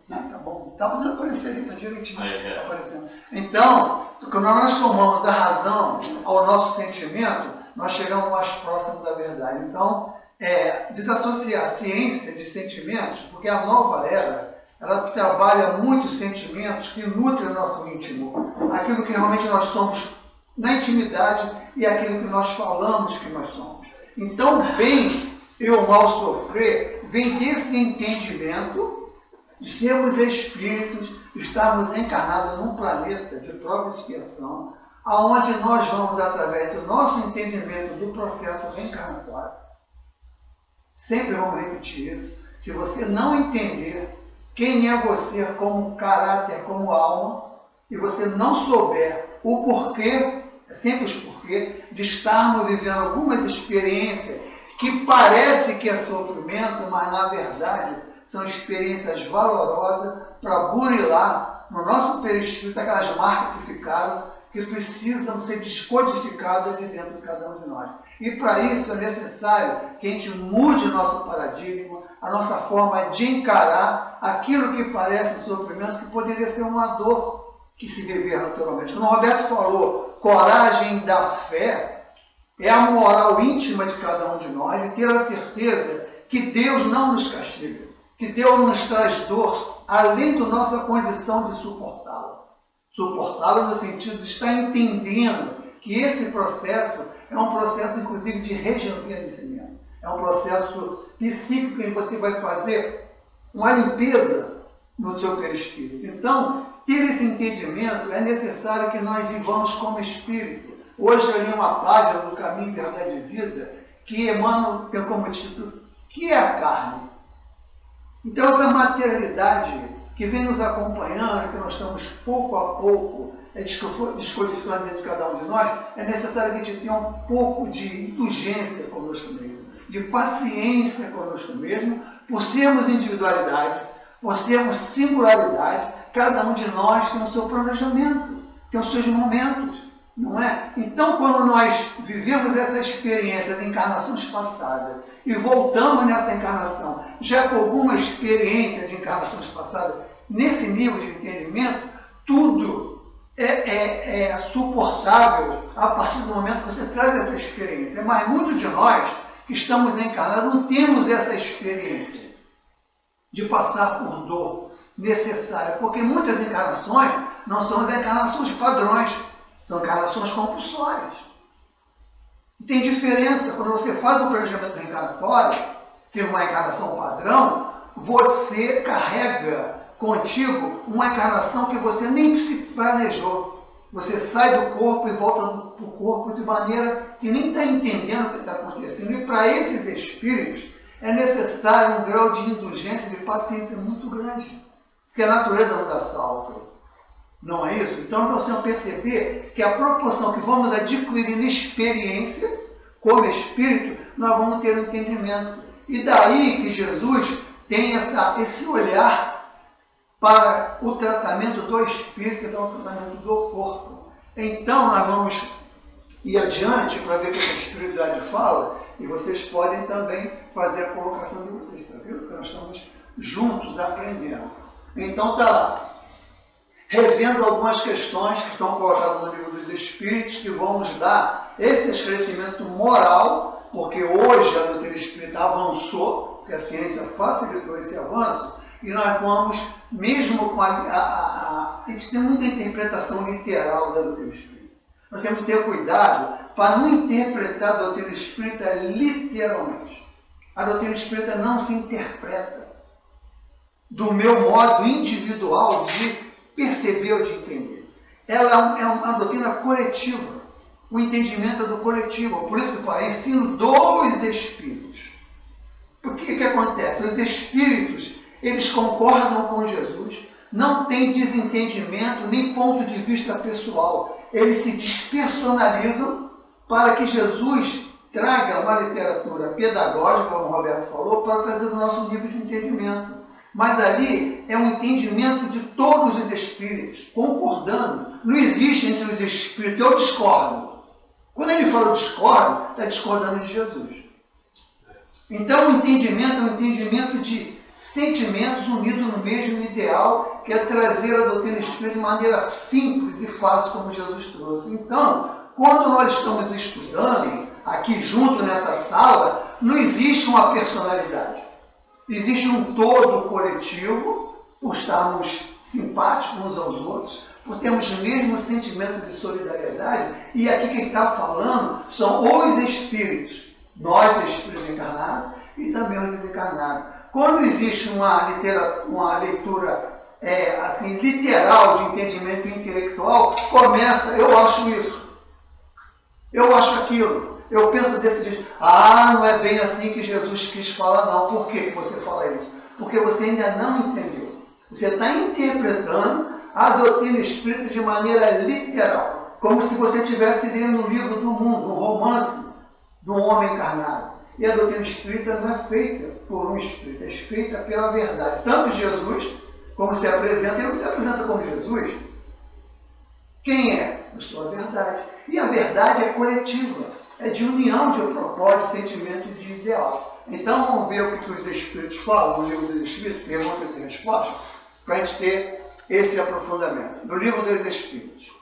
Tá bom. Tá podendo aparecer ali, tá direitinho. Tá aparecendo. Então, quando nós tomamos a razão ao nosso sentimento, nós chegamos mais próximo da verdade. Então, desassociar ciência de sentimentos, porque a nova era, ela trabalha muitos sentimentos que nutrem o nosso íntimo. Aquilo que realmente nós somos na intimidade e aquilo que nós falamos que nós somos. Então, bem e o mal sofrer vem desse entendimento de sermos espíritos, estarmos encarnados num planeta de prova e expiação, aonde nós vamos, através do nosso entendimento do processo reencarnatório, sempre vamos repetir isso, se você não entender quem é você como caráter, como alma, e você não souber o porquê, sempre os porquê, de estarmos vivendo algumas experiências que parece que é sofrimento, mas na verdade são experiências valorosas para burilar no nosso perispírito aquelas marcas que ficaram, que precisam ser descodificadas de dentro de cada um de nós. E para isso é necessário que a gente mude o nosso paradigma, a nossa forma de encarar aquilo que parece sofrimento, que poderia ser uma dor que se viver naturalmente. Como o Roberto falou, coragem da fé é a moral íntima de cada um de nós e ter a certeza que Deus não nos castiga, que Deus nos traz dor além da nossa condição de suportá-la. Suportá-la no sentido de estar entendendo que esse processo é um processo, inclusive, de rejuvenescimento. É um processo psíquico em que você vai fazer uma limpeza no seu perispírito. Então, ter esse entendimento é necessário que nós vivamos como espírito, Hoje eu li uma página do Caminho, Verdade e Vida, que Emmanuel tem como título, que é a carne? Então essa materialidade que vem nos acompanhando, que nós estamos pouco a pouco descodificando dentro de cada um de nós, é necessário que a gente tenha um pouco de indulgência conosco mesmo, de paciência conosco mesmo, por sermos individualidade, por sermos singularidade. Cada um de nós tem o seu planejamento, tem os seus momentos, não é? Então, quando nós vivemos essa experiência de encarnações passadas e voltamos nessa encarnação, já com alguma experiência de encarnações passadas, nesse nível de entendimento, tudo é suportável a partir do momento que você traz essa experiência. Mas muitos de nós que estamos encarnados não temos essa experiência de passar por dor necessária, porque muitas encarnações não são as encarnações padrões, são encarnações compulsórias. E tem diferença quando você faz um planejamento reencarnatório, que é uma encarnação padrão, você carrega contigo uma encarnação que você nem se planejou. Você sai do corpo e volta para o corpo de maneira que nem está entendendo o que está acontecendo. E para esses espíritos é necessário um grau de indulgência e de paciência muito grande, porque a natureza não dá salto. Não é isso? Então nós precisamos perceber que a proporção que vamos adquirir em experiência, como espírito, nós vamos ter um entendimento. E daí que Jesus tem esse olhar para o tratamento do espírito, que é o tratamento do corpo. Então nós vamos ir adiante para ver o que a espiritualidade fala, e vocês podem também fazer a colocação de vocês, está vendo? Porque nós estamos juntos aprendendo. Então está lá, revendo algumas questões que estão colocadas no livro dos Espíritos, que vão nos dar esse esclarecimento moral, porque hoje a doutrina espírita avançou, porque a ciência facilitou esse avanço, e nós vamos, mesmo com a gente tem muita interpretação literal da doutrina espírita. Nós temos que ter cuidado para não interpretar a doutrina espírita literalmente. A doutrina espírita não se interpreta do meu modo individual de perceber ou de entender. Ela é uma doutrina coletiva. O entendimento é do coletivo. Por isso que eu falei, ensino dos espíritos. O que acontece? Os espíritos, eles concordam com Jesus, não tem desentendimento nem ponto de vista pessoal. Eles se despersonalizam para que Jesus traga uma literatura pedagógica, como o Roberto falou, para trazer o nosso nível de entendimento. Mas ali é um entendimento de todos os espíritos, concordando. Não existe entre os espíritos, eu discordo. Quando ele fala discordo, está discordando de Jesus. Então o entendimento é um entendimento de sentimentos unidos no mesmo ideal, que é trazer a doutrina espírita de maneira simples e fácil, como Jesus trouxe. Então, quando nós estamos estudando, aqui junto nessa sala, não existe uma personalidade. Existe um todo coletivo, por estarmos simpáticos uns aos outros, por termos o mesmo sentimento de solidariedade, e aqui quem está falando são os espíritos, nós espíritos encarnados e também os desencarnados. Quando existe uma leitura assim, literal de entendimento intelectual, começa, eu acho isso, eu acho aquilo, eu penso desse jeito. Não é bem assim que Jesus quis falar, não. Por que você fala isso? Porque você ainda não entendeu. Você está interpretando a doutrina espírita de maneira literal, como se você estivesse lendo um livro do mundo, um romance de um homem encarnado. E a doutrina espírita não é feita por um espírito, é feita pela verdade. Tanto Jesus, como se apresenta, ele não se apresenta como Jesus. Quem é? Eu sou a verdade. E a verdade é coletiva, é de união de propósito, sentimento e de ideal. Então vamos ver o que os Espíritos falam no livro dos Espíritos, perguntas e respostas, para a gente ter esse aprofundamento. No livro dos Espíritos,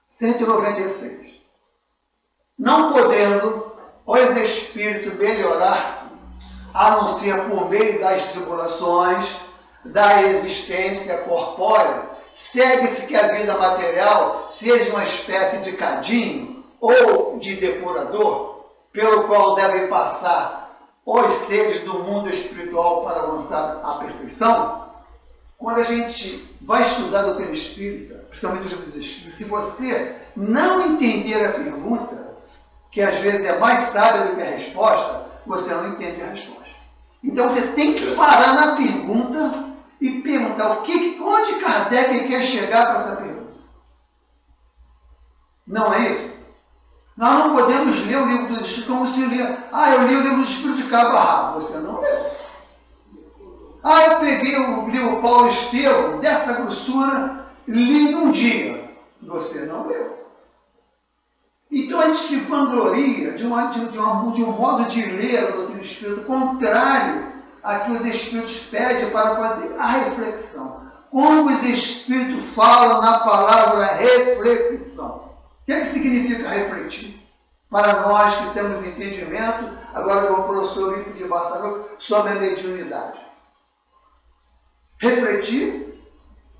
196. Não podendo os Espíritos melhorar-se, a não ser por meio das tribulações, da existência corpórea, segue-se que a vida material seja uma espécie de cadinho ou de depurador, pelo qual devem passar os seres do mundo espiritual para avançar à perfeição. quando a gente vai estudar a doutrina espírita, principalmente os livros espíritas, se você não entender a pergunta, que às vezes é mais sábia do que a resposta, você não entende a resposta. Então você tem que parar na pergunta e perguntar onde Kardec quer chegar com essa pergunta. Não é isso? Nós não podemos ler o livro dos Espíritos como se lia. Eu li o livro dos Espíritos de cabo a rabo. Você não leu. Eu peguei o livro Paulo Estevam, dessa grossura, li num dia. Você não leu. Então a gente se vangloria de um modo de ler a doutrina espírita contrário a que os Espíritos pedem para fazer a reflexão. Como os Espíritos falam na palavra reflexão. O que significa refletir? Para nós que temos entendimento, agora com o professor Rico de Barçarão, sobre a mediunidade. Refletir?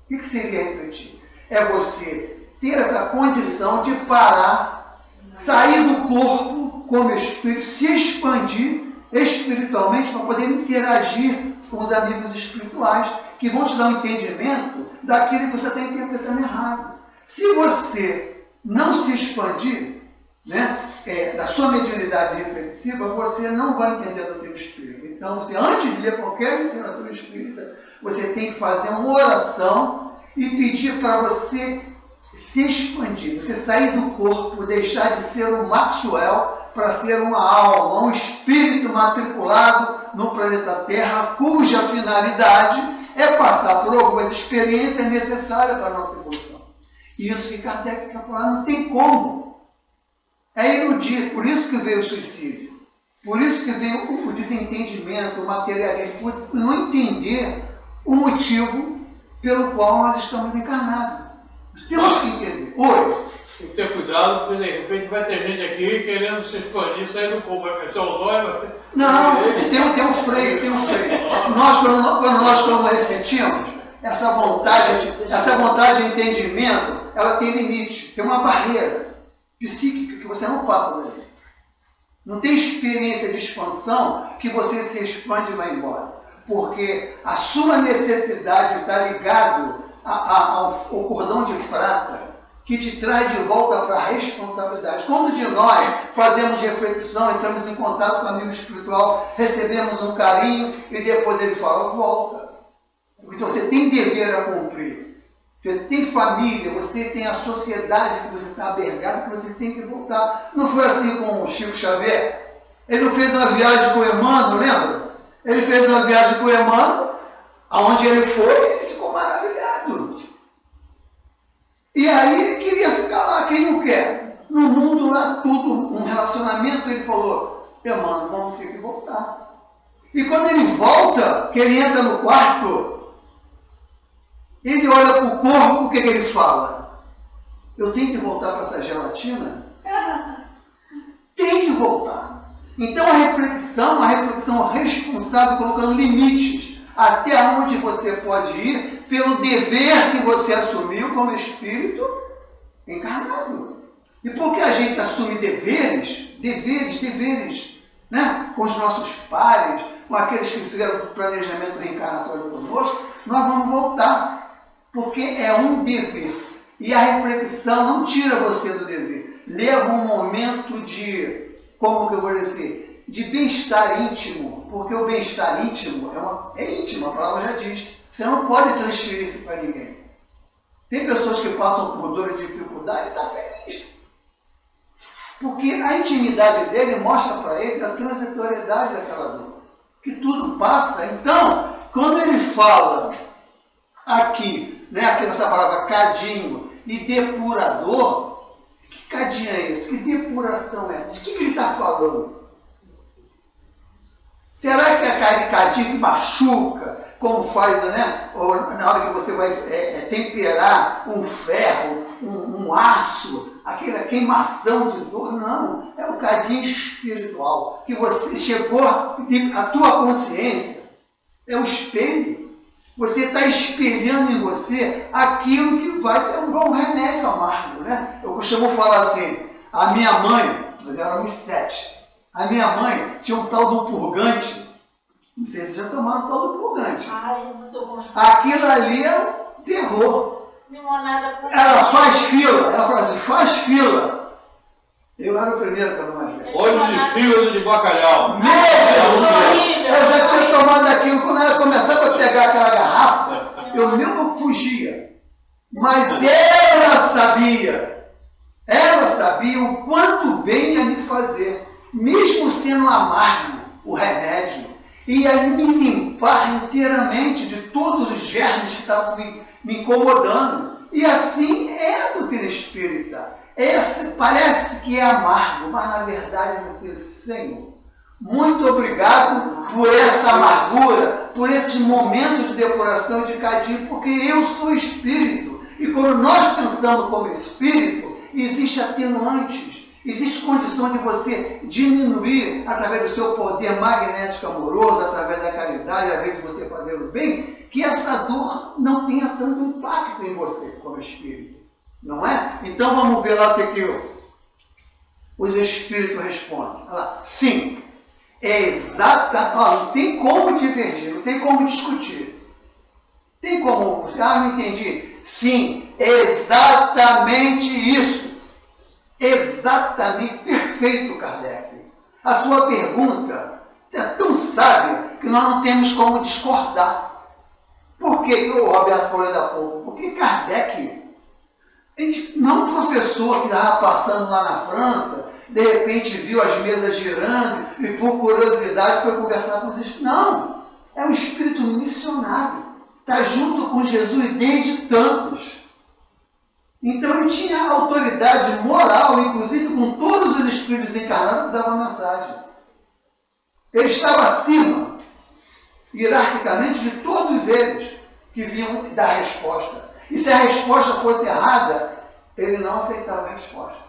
O que seria refletir? É você ter essa condição de parar, sair do corpo como espírito, se expandir espiritualmente para poder interagir com os amigos espirituais, que vão te dar um entendimento daquilo que você está interpretando errado. Se você não se expandir, da sua mediunidade reflexiva, você não vai entender a doutrina espírita. Então, antes de ler qualquer literatura espírita, você tem que fazer uma oração e pedir para você se expandir, você sair do corpo, deixar de ser um Maxwell para ser uma alma, um espírito matriculado no planeta Terra, cuja finalidade é passar por algumas experiências necessárias para a nossa evolução. Isso que Kardec quer falar, não tem como. É iludir, por isso que veio o suicídio, por isso que veio o desentendimento, o materialismo, por não entender o motivo pelo qual nós estamos encarnados. Nós temos que entender. Hoje, tem que ter cuidado, porque de repente vai ter gente aqui querendo se expandir, sair do corpo, vai fechar os olhos. Não, tem um freio, tem um freio. Quando nós refletimos, essa vontade de entendimento, ela tem limite, tem uma barreira psíquica que você não passa dali. Não tem experiência de expansão que você se expande e vai embora. Porque a sua necessidade está ligado ao cordão de prata que te traz de volta para a responsabilidade. Quando de nós fazemos reflexão, entramos em contato com o amigo espiritual, recebemos um carinho e depois ele fala, volta. Então você tem dever a cumprir. Você tem família, você tem a sociedade que você está abergado, que você tem que voltar. Não foi assim com o Chico Xavier? Ele não fez uma viagem com o Emmanuel, lembra? Ele fez uma viagem com o Emmanuel, aonde ele foi, ele ficou maravilhado. E aí ele queria ficar lá, quem não quer? No mundo lá, tudo, um relacionamento, ele falou, Emmanuel, vamos ter que voltar. E quando ele volta, que ele entra no quarto, ele olha para o corpo, o que ele fala? Eu tenho que voltar para essa gelatina? Tem que voltar. Então a reflexão responsável, colocando limites até onde você pode ir pelo dever que você assumiu como espírito encarnado. E por que a gente assume deveres, com os nossos pares, com aqueles que fizeram o planejamento reencarnatório conosco, nós vamos voltar. Porque é um dever. E a reflexão não tira você do dever. Leva um momento de, como que eu vou dizer, de bem-estar íntimo. Porque o bem-estar íntimo é íntimo, a palavra já diz. Você não pode transferir isso para ninguém. Tem pessoas que passam por dores e dificuldades e estão felizes. Porque a intimidade dele mostra para ele a transitoriedade daquela dor. Que tudo passa. Então, quando ele fala aqui, essa palavra cadinho e depurador, que cadinho é esse? Que depuração é essa? De que ele está falando? Será que é aquele cadinho que machuca, como faz, ou na hora que você vai temperar um ferro, um aço, aquela queimação de dor? Não, é o cadinho espiritual, que você chegou, a tua consciência é o espelho. Você está espelhando em você aquilo que vai ter um remédio amargo, Eu costumo falar assim, a minha mãe, nós éramos 7, a minha mãe tinha um tal de um purgante Não sei se já tomaram todo o purgante. Ai, muito ruim. Aquilo ali é um terror. Limonada com Ela faz fila, ela fala assim, faz fila. Eu era o primeiro que era o mais velho. Olho de fígado de bacalhau. Meu Deus! Eu já tinha tomado aquilo, quando ela começava a pegar aquela garrafa, eu mesmo fugia. Mas ela sabia o quanto bem ia me fazer. Mesmo sendo amargo o remédio, ia me limpar inteiramente de todos os germes que estavam me incomodando. E assim é a doutrina espírita. Parece que é amargo, mas na verdade você, Senhor, muito obrigado por essa amargura, por esses momentos de depuração e de cadinho, porque eu sou espírito. E quando nós pensamos como espírito, existe atenuantes, existe condição de você diminuir através do seu poder magnético amoroso, através da caridade, através de você fazer o bem, que essa dor não tenha tanto impacto em você como espírito. Não é? Então vamos ver lá o que os espíritos respondem. Olha lá, sim, é exata. Não tem como divergir, não tem como discutir. Tem como você, não entendi. Sim, é exatamente isso. Exatamente, perfeito, Kardec. A sua pergunta é tão sábia que nós não temos como discordar. Por que o Roberto falou ainda há pouco? Porque Kardec, a gente não é um professor que estava passando lá na França, de repente viu as mesas girando e por curiosidade foi conversar com os espíritos. Não, é um espírito missionário. Está junto com Jesus desde tantos. Então ele tinha autoridade moral, inclusive com todos os espíritos encarnados que davam mensagem. Ele estava acima, hierarquicamente, de todos eles que vinham dar a resposta. E se a resposta fosse errada, ele não aceitava a resposta.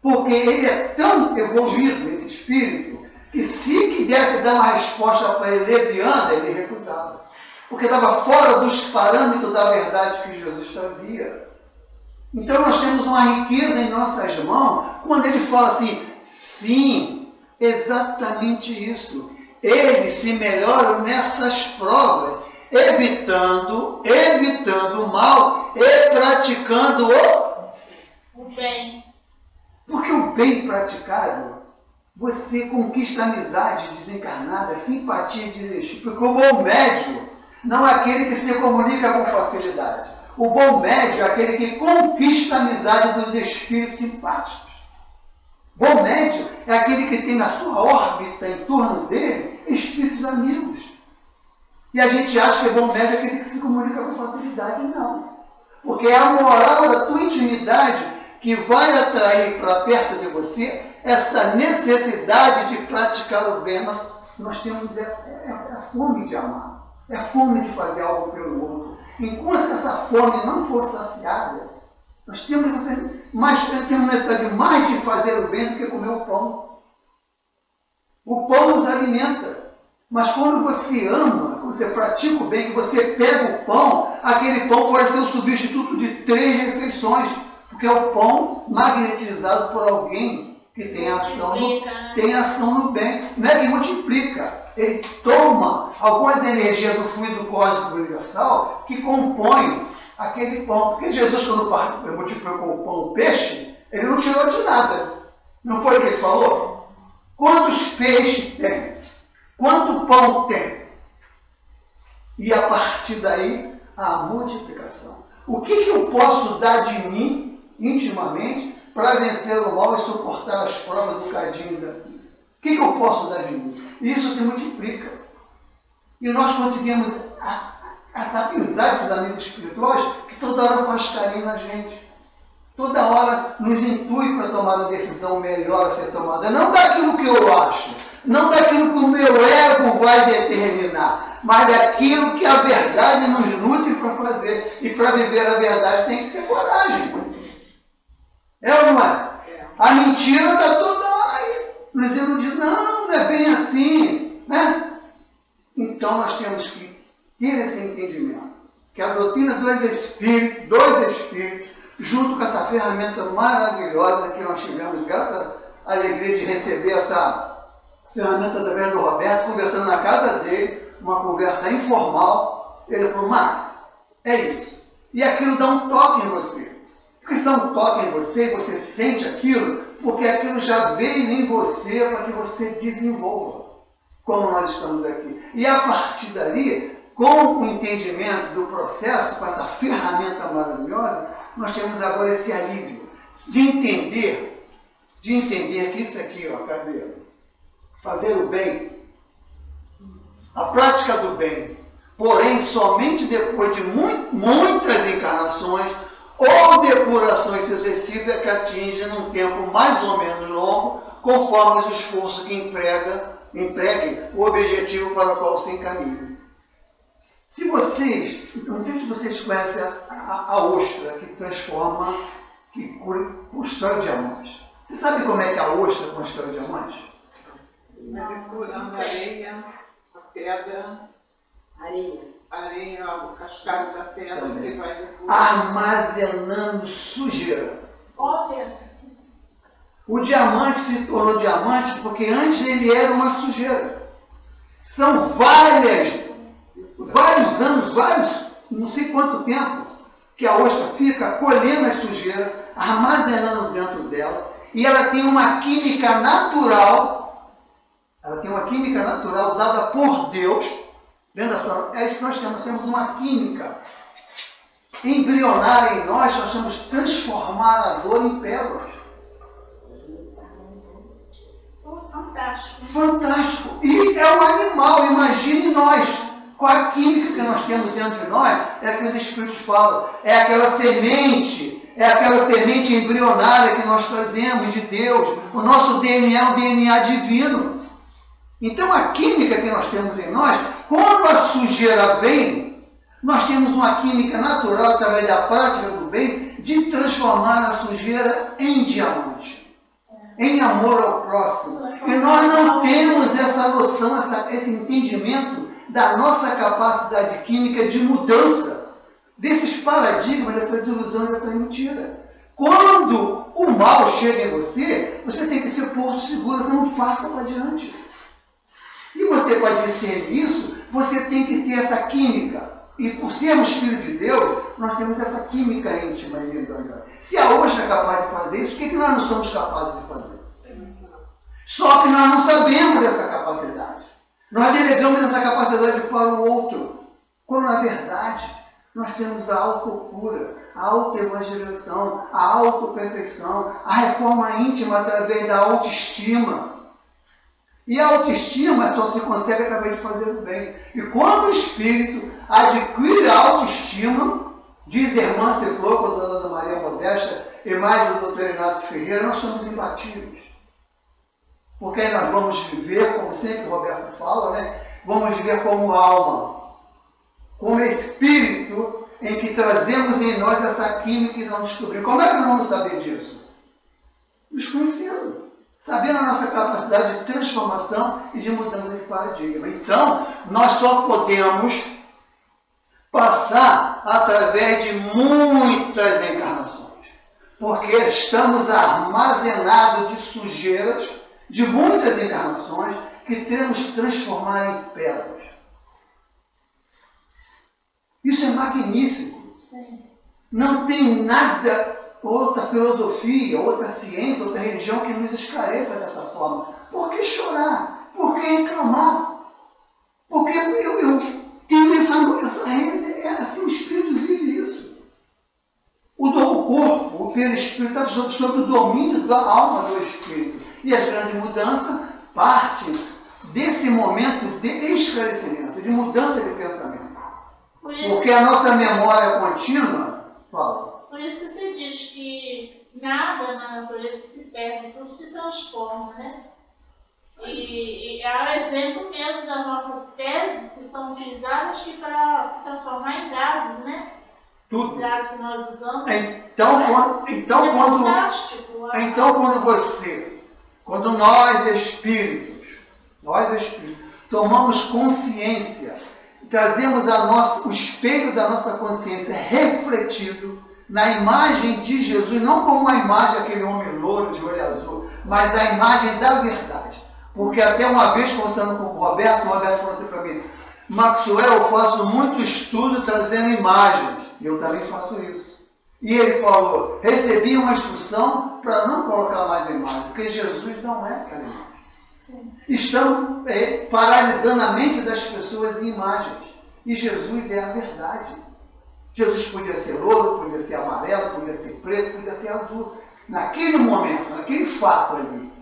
Porque ele é tão evoluído, esse espírito, que se quisesse dar uma resposta para ele leviana, ele recusava. Porque estava fora dos parâmetros da verdade que Jesus trazia. Então nós temos uma riqueza em nossas mãos, quando ele fala assim, sim, exatamente isso. Eles se melhoram nessas provas, evitando o mal e praticando o bem. Porque o bem praticado, você conquista amizade desencarnada, simpatia de espírito. Porque o bom médium não é aquele que se comunica com facilidade. O bom médium é aquele que conquista a amizade dos espíritos simpáticos. Bom médium é aquele que tem na sua órbita, em torno dele, espíritos amigos. E a gente acha que bom médium é aquele que se comunica com facilidade. Não. Porque é a moral da tua intimidade que vai atrair para perto de você essa necessidade de praticar o bem. Nós temos a fome de amar. É a fome de fazer algo pelo outro. Enquanto essa fome não for saciada, nós temos necessidade mais de fazer o bem do que comer o pão. O pão nos alimenta. Mas quando você ama, quando você pratica o bem, que você pega o pão, aquele pão pode ser o substituto de 3 refeições, porque é o pão magnetizado por alguém que tem ação no bem. Não é que multiplica. Ele toma algumas energias do fluido cósmico universal que compõem aquele pão. Porque Jesus, quando multiplicou o pão o peixe, ele não tirou de nada. Não foi o que ele falou? Quantos peixes tem? Quanto pão tem? E a partir daí, a multiplicação. O que eu posso dar de mim, intimamente, para vencer o mal e suportar as provas do cadinho da vida? O que eu posso dar de mim? Isso se multiplica. E nós conseguimos essa amizade dos amigos espirituais que toda hora faz carinho na gente. Toda hora nos intui para tomar a decisão melhor a ser tomada. Não daquilo que eu acho, não daquilo que o meu ego vai determinar, mas daquilo que a verdade nos nutre para fazer. E para viver a verdade tem que ter coragem. É ou não é? A mentira está toda hora aí, nos iludindo. Não é bem assim. Né? Então nós temos que ter esse entendimento. Que a doutrina dos Espíritos, junto com essa ferramenta maravilhosa que nós tivemos, grata alegria de receber essa ferramenta através do Roberto, conversando na casa dele, uma conversa informal. Ele falou, Max, é isso. E aquilo dá um toque em você. Porque se dá um toque em você, você sente aquilo, porque aquilo já veio em você para que você desenvolva, como nós estamos aqui. E a partir dali, com o entendimento do processo, com essa ferramenta maravilhosa, nós temos agora esse alívio de entender que isso aqui, ó, cadê? Fazer o bem, a prática do bem, porém somente depois de muitas encarnações ou depurações sucessivas que atingem num tempo mais ou menos longo, conforme o esforço que empregue o objetivo para o qual se encaminha. Se vocês, não sei se vocês conhecem a ostra que transforma, que constrói diamantes. Você sabe como é que a ostra constrói diamantes? Depurando areia, a pedra, areia, o cascalho da pedra que vai depurar. Armazenando sujeira. Óbvio. O diamante se tornou diamante porque antes ele era uma sujeira. São vários anos, não sei quanto tempo, que a ostra fica colhendo a sujeira, armazenando dentro dela, e ela tem uma química natural, dada por Deus, dentro da sua, é isso que nós temos uma química embrionária em nós vamos transformar a dor em pérolas. Fantástico. Fantástico! E é um animal, imagine nós, com a química que nós temos dentro de nós, é que os Espíritos falam, é aquela semente embrionária que nós trazemos de Deus, o nosso DNA é um DNA divino. Então a química que nós temos em nós, quando a sujeira vem, nós temos uma química natural, através da prática do bem, de transformar a sujeira em diamante. Em amor ao próximo. E nós não temos essa noção, esse entendimento da nossa capacidade química de mudança, desses paradigmas, dessas ilusões, dessa mentira. Quando o mal chega em você, você tem que ser porto seguro, você não passa para diante. E você, para discernir isso, você tem que ter essa química. E por sermos filhos de Deus, nós temos essa química íntima em nós. Se a ostra é capaz de fazer isso, por que nós não somos capazes de fazer isso? Só que nós não sabemos dessa capacidade. Nós delegamos essa capacidade para o outro. Quando, na verdade, nós temos a autocura, a autoevangelização, a autoperfeição, a reforma íntima através da autoestima. E a autoestima só se consegue através de fazer o bem. E quando o espírito adquire a autoestima, diz a irmã Cefloco, a dona Maria Modesta, e mais o doutor Inácio Ferreira, nós somos imbatíveis. Porque aí nós vamos viver, como sempre o Roberto fala, né? Vamos viver como alma, como espírito, em que trazemos em nós essa química e não descobrimos. Como é que nós vamos saber disso? Nos conhecendo. Sabendo a nossa capacidade de transformação e de mudança de paradigma. Então, nós só podemos passar através de muitas encarnações. Porque estamos armazenados de sujeiras de muitas encarnações que temos que transformar em pérolas. Isso é magnífico. Sim. Não tem nada, outra filosofia, outra ciência, outra religião que nos esclareça dessa forma. Por que chorar? Por que reclamar? Porque eu tenho essa rede, assim o espírito vive isso. O corpo, o perispírito está sob o domínio da alma do espírito. E as grandes mudanças partem desse momento de esclarecimento, de mudança de pensamento. Porque a nossa memória contínua, fala. Por isso que você diz que nada na natureza se perde, tudo se transforma, né? E é o exemplo mesmo das nossas fezes que são utilizadas para se transformar em gases, né? Tudo. Os gases que nós usamos. Quando nós espíritos, tomamos consciência, trazemos o espelho da nossa consciência refletido na imagem de Jesus, não como uma imagem daquele homem louro de olho azul, mas a imagem da verdade. Porque até uma vez, conversando com o Roberto falou assim para mim, Maxwell, eu faço muito estudo trazendo imagens. Eu também faço isso. E ele falou, recebi uma instrução para não colocar mais imagem, porque Jesus não é aquela imagem. Estão paralisando a mente das pessoas em imagens. E Jesus é a verdade. Jesus podia ser louro, podia ser amarelo, podia ser preto, podia ser azul. Naquele momento, naquele fato ali.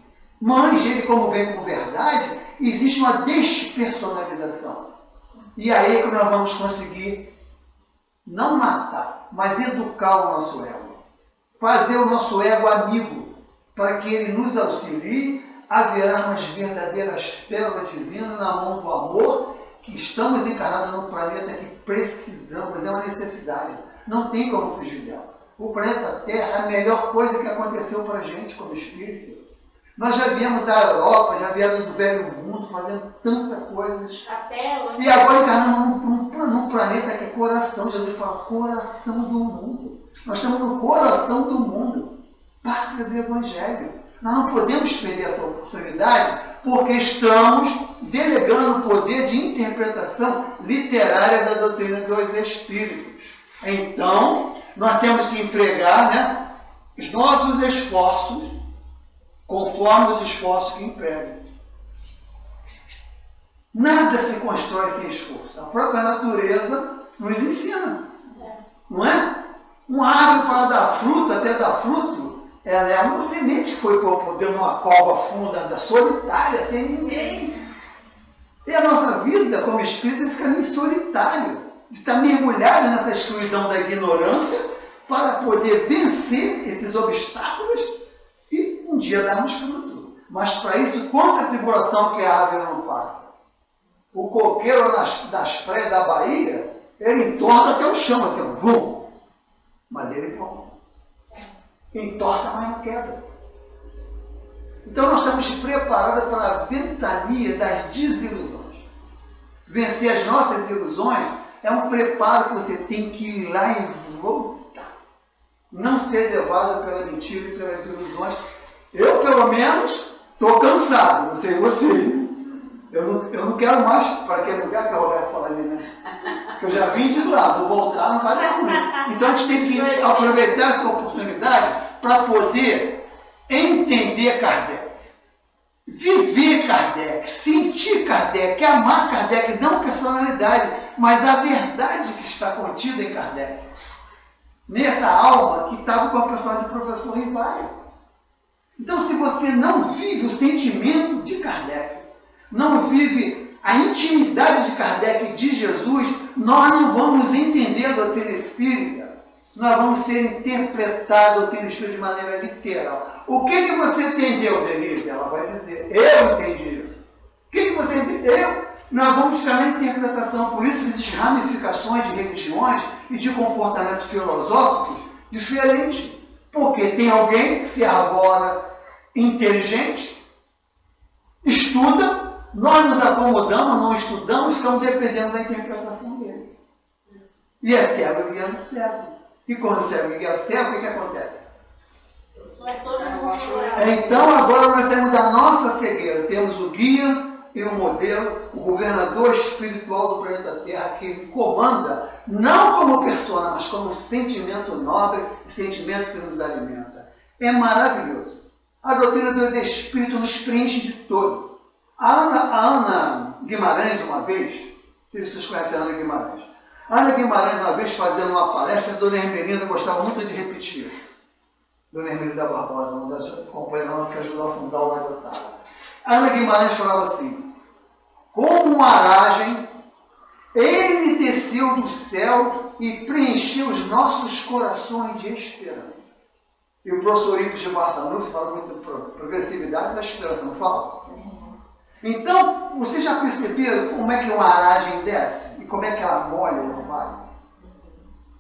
Mas ele, como vem como verdade, existe uma despersonalização. E aí é que nós vamos conseguir não matar, mas educar o nosso ego. Fazer o nosso ego amigo, para que ele nos auxilie a virarmos verdadeiras pérolas divinas na mão do amor, que estamos encarnados num planeta que precisamos, é uma necessidade. Não tem como fugir dela. O planeta Terra é a melhor coisa que aconteceu para a gente como espírito. Nós já viemos da Europa, já viemos do velho mundo, fazendo tanta coisa. E agora encarnamos num planeta que é coração. Jesus fala, coração do mundo. Nós estamos no coração do mundo. Pátria do Evangelho. Nós não podemos perder essa oportunidade, porque estamos delegando o poder de interpretação literária da doutrina dos Espíritos. Então, nós temos que empregar, os nossos esforços conforme os esforços que empregam. Nada se constrói sem esforço. A própria natureza nos ensina. Não é? Uma árvore para dar fruto, até dar fruto, ela é uma semente que foi dentro de uma cova funda, solitária, sem ninguém. E a nossa vida, como espírito, é esse caminho solitário, de estar mergulhado nessa escuridão da ignorância, para poder vencer esses obstáculos e um dia darmos fruto. Mas para isso, quanta tribulação que a árvore não passa. O coqueiro das praias da Bahia, ele entorta até o chão, assim, vum. Mas ele entorta, mas não quebra. Então nós estamos preparados para a ventania das desilusões. Vencer as nossas ilusões é um preparo que você tem que ir lá e voltar. Não ser levado pela mentira e pelas ilusões. Eu, pelo menos, estou cansado, não sei você. Eu não quero mais para aquele lugar que o Roberto fala ali, né? Eu já vim de lá, vou voltar, não vai dar ruim. Então a gente tem que aproveitar essa oportunidade para poder entender Kardec, viver Kardec, sentir Kardec, amar Kardec, não personalidade, mas a verdade que está contida em Kardec. Nessa alma que estava com a personagem do professor Rivaio. Então, se você não vive o sentimento de Kardec, não vive a intimidade de Kardec e de Jesus, nós não vamos entender a doutrina espírita. Nós vamos ser interpretados a doutrina espírita de maneira literal. O que você entendeu, Denise? Ela vai dizer, eu entendi isso. O que você entendeu? Nós vamos ficar na interpretação. Por isso existem ramificações de religiões e de comportamentos filosóficos diferentes. Porque tem alguém que se arvora inteligente, estuda, nós nos acomodamos, não estudamos, estamos dependendo da interpretação dele. E é cego guiando cego. E quando o cego guia cego, o que acontece? Então agora nós temos da nossa cegueira, temos o guia e o modelo, o governador espiritual do planeta Terra, que comanda, não como persona, mas como sentimento nobre e sentimento que nos alimenta. É maravilhoso. A doutrina dos Espíritos nos preenche de todo. A Ana Guimarães, uma vez, não sei se vocês conhecem a Ana Guimarães. A Ana Guimarães, uma vez, fazendo uma palestra, a Dona Hermelina gostava muito de repetir. Dona Hermelina Barbosa, uma das companheiras nossas que ajudou a fundar o Lago Otávio. A Ana Guimarães falava assim, como uma aragem, ele desceu do céu e preencheu os nossos corações de esperança. E o professor Ivo de Barçanus fala muito de progressividade da esperança, não fala? Sim. Então, vocês já perceberam como é que uma aragem desce? E como é que ela molha o vale?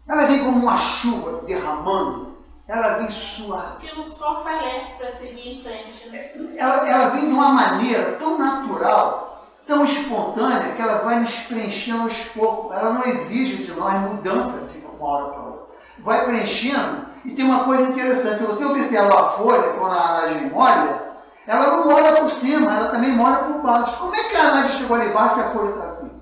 Ela vem como uma chuva derramando, ela vem suave. Que nos fortalece para seguir em frente, né? Ela vem de uma maneira tão natural, tão espontânea, que ela vai nos preenchendo aos poucos. Ela não exige de nós mudança de uma hora para outra. Vai preenchendo, e tem uma coisa interessante, se você observar a folha, quando a aragem molha, Ela não molha por cima, ela também molha por baixo. Como é que a aragem chegou ali embaixo e a folha está assim?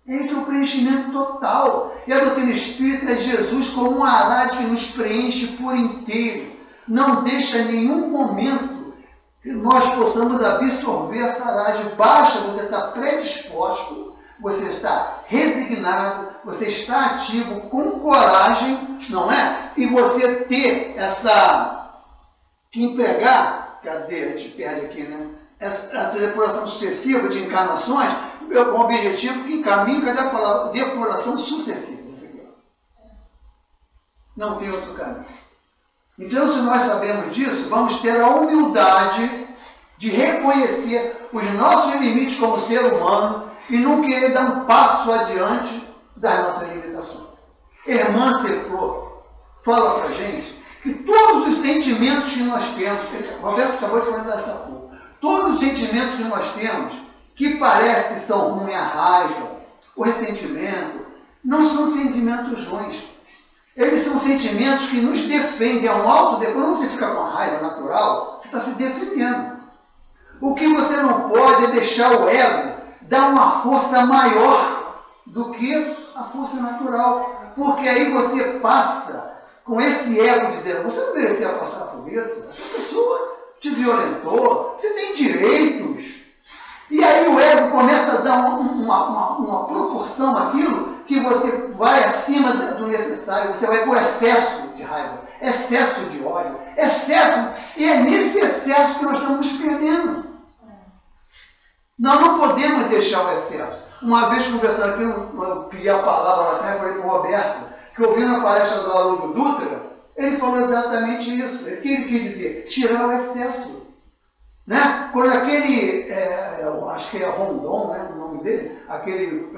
Esse é o preenchimento total. E a doutrina espírita é Jesus como um arado que nos preenche por inteiro. Não deixa nenhum momento que nós possamos absorver essa aragem. Basta você estar predisposto, você está resignado, você está ativo, com coragem, não é? E você ter essa... que empregar, cadê? A gente perde aqui, né? Essa depuração sucessiva de encarnações, com o objetivo que encaminha, cadê a palavra? Depuração sucessiva. Não tem outro caminho. Então, se nós sabemos disso, vamos ter a humildade de reconhecer os nossos limites como ser humano e não querer dar um passo adiante das nossas limitações. Irmã Ceflor fala para a gente que todos os sentimentos que nós temos, Roberto acabou de falar dessa coisa, todos os sentimentos que nós temos, que parece que são ruins, a raiva, o ressentimento, não são sentimentos ruins. Eles são sentimentos que nos defendem, é um autodefesa. Quando você fica com a raiva natural, você está se defendendo. O que você não pode é deixar o ego dar uma força maior do que a força natural. Porque aí você passa com esse ego dizendo, você não merecia passar por isso, essa pessoa te violentou, você tem direitos. E aí o ego começa a dar uma proporção àquilo que você vai acima do necessário, você vai por excesso de raiva, excesso de ódio, excesso, e é nesse excesso que nós estamos nos perdendo. Nós não podemos deixar o excesso. Uma vez conversando aqui, eu pedi a palavra lá atrás, falei para o Roberto, que ouvindo a palestra do Haroldo Dutra, ele falou exatamente isso. O que ele quis dizer? Tirar o excesso. Né? Quando aquele, eu acho que é Rondon, né, o nome dele, aquele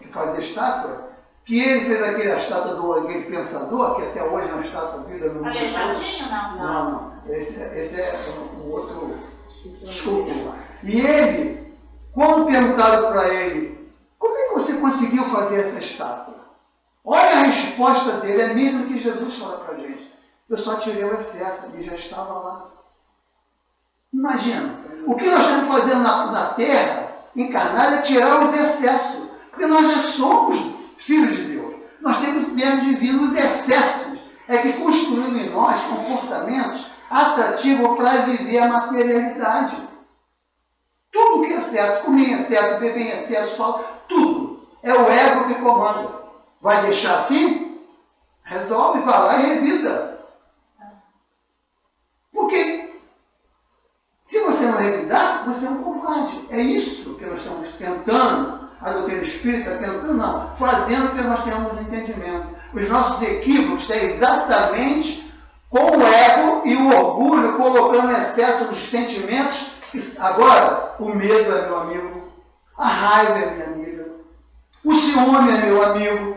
que fazia estátua, que ele fez a estátua aquele pensador, que até hoje é uma estátua viva no mundo. Aleijadinho, não? Não. Esse é um outro escultor. E ele, quando perguntaram para ele, como é que você conseguiu fazer essa estátua? Olha a resposta dele, é mesmo que Jesus fala para a gente. Eu só tirei o excesso, ele já estava lá. Imagina, o que nós estamos fazendo na Terra, encarnada, é tirar os excessos. Porque nós já somos filhos de Deus. Nós temos bens divinos, os excessos é que construímos em nós comportamentos atrativos para viver a materialidade. Tudo que é excesso, comer em excesso, beber em excesso, tudo é o ego que comanda. Vai deixar assim? Resolve, vai lá e revida. Por quê? Se você não revidar, você é um covarde. É isso que nós estamos tentando, a doutrina espírita tentando, não, fazendo que nós tenhamos entendimento. Os nossos equívocos têm exatamente com o ego e o orgulho, colocando excesso dos sentimentos. Agora, o medo é meu amigo, a raiva é minha amiga, o ciúme é meu amigo.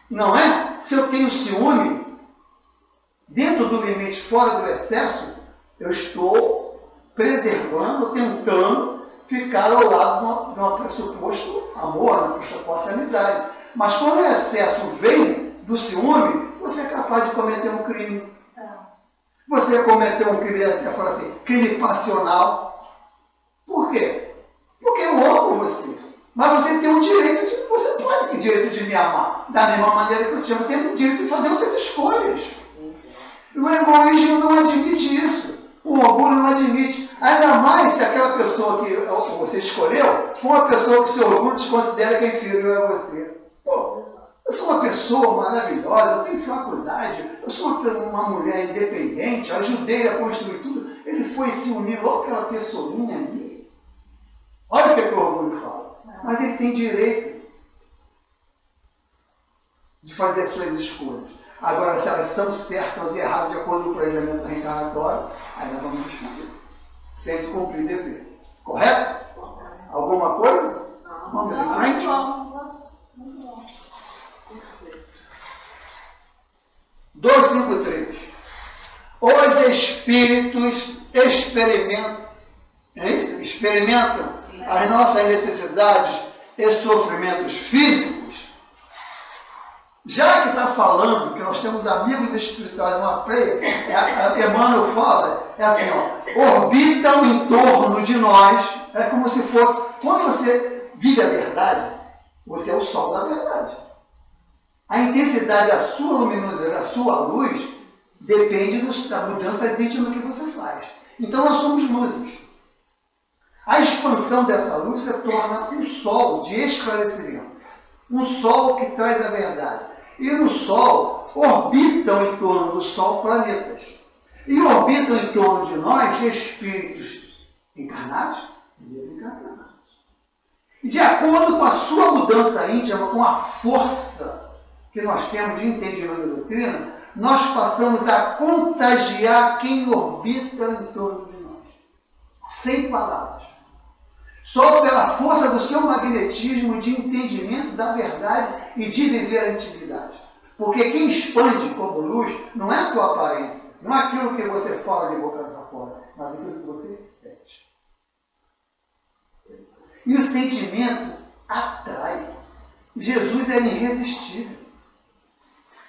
Não é? Se eu tenho ciúme, dentro do limite, fora do excesso, eu estou preservando, tentando ficar ao lado de um pressuposto amor, de um pressuposto amizade. Mas quando o excesso vem do ciúme, você é capaz de cometer um crime. Você cometeu um crime, eu falo assim, crime passional. Por quê? Porque eu amo você. Mas você tem o direito de... Você pode ter direito de me amar. Da mesma maneira que eu te amo, você tem o direito de fazer outras escolhas. O egoísmo não admite isso. O orgulho não admite. Ainda mais se aquela pessoa que você escolheu for uma pessoa que seu orgulho te considera que é inferior a você. Pô, eu sou uma pessoa maravilhosa, eu tenho faculdade, eu sou uma mulher independente, ajudei a construir tudo. Ele foi se unir logo aquela pessoinha ali. Olha o que o orgulho fala. Mas ele tem direito de fazer as suas escolhas. Agora, se elas estão certas ou erradas de acordo com o planejamento reencarnatório, aí nós vamos responder. Sem cumprir o dever. Correto? Alguma coisa? Vamos em frente? Muito bom. 253. Os espíritos experimentam as nossas necessidades e sofrimentos físicos Já que está falando que nós temos amigos espirituais numa pleia, Emmanuel fala, é assim, ó, orbitam em torno de nós, é como se fosse, quando você vive a verdade, você é o sol da verdade. A intensidade da sua luminosidade, da sua luz, depende das mudanças íntimas que você faz. Então nós somos luzes. A expansão dessa luz se torna um sol de esclarecimento. Um sol que traz a verdade. E no Sol, orbitam em torno do Sol planetas. E orbitam em torno de nós espíritos encarnados e desencarnados. E de acordo com a sua mudança íntima, com a força que nós temos de entendimento da doutrina, nós passamos a contagiar quem orbita em torno de nós. Sem palavras. Só pela força do seu magnetismo de entendimento da verdade e de viver a intimidade. Porque quem expande como luz não é a tua aparência, não é aquilo que você fala de boca para fora, mas aquilo que você sente. E o sentimento atrai. Jesus era irresistível.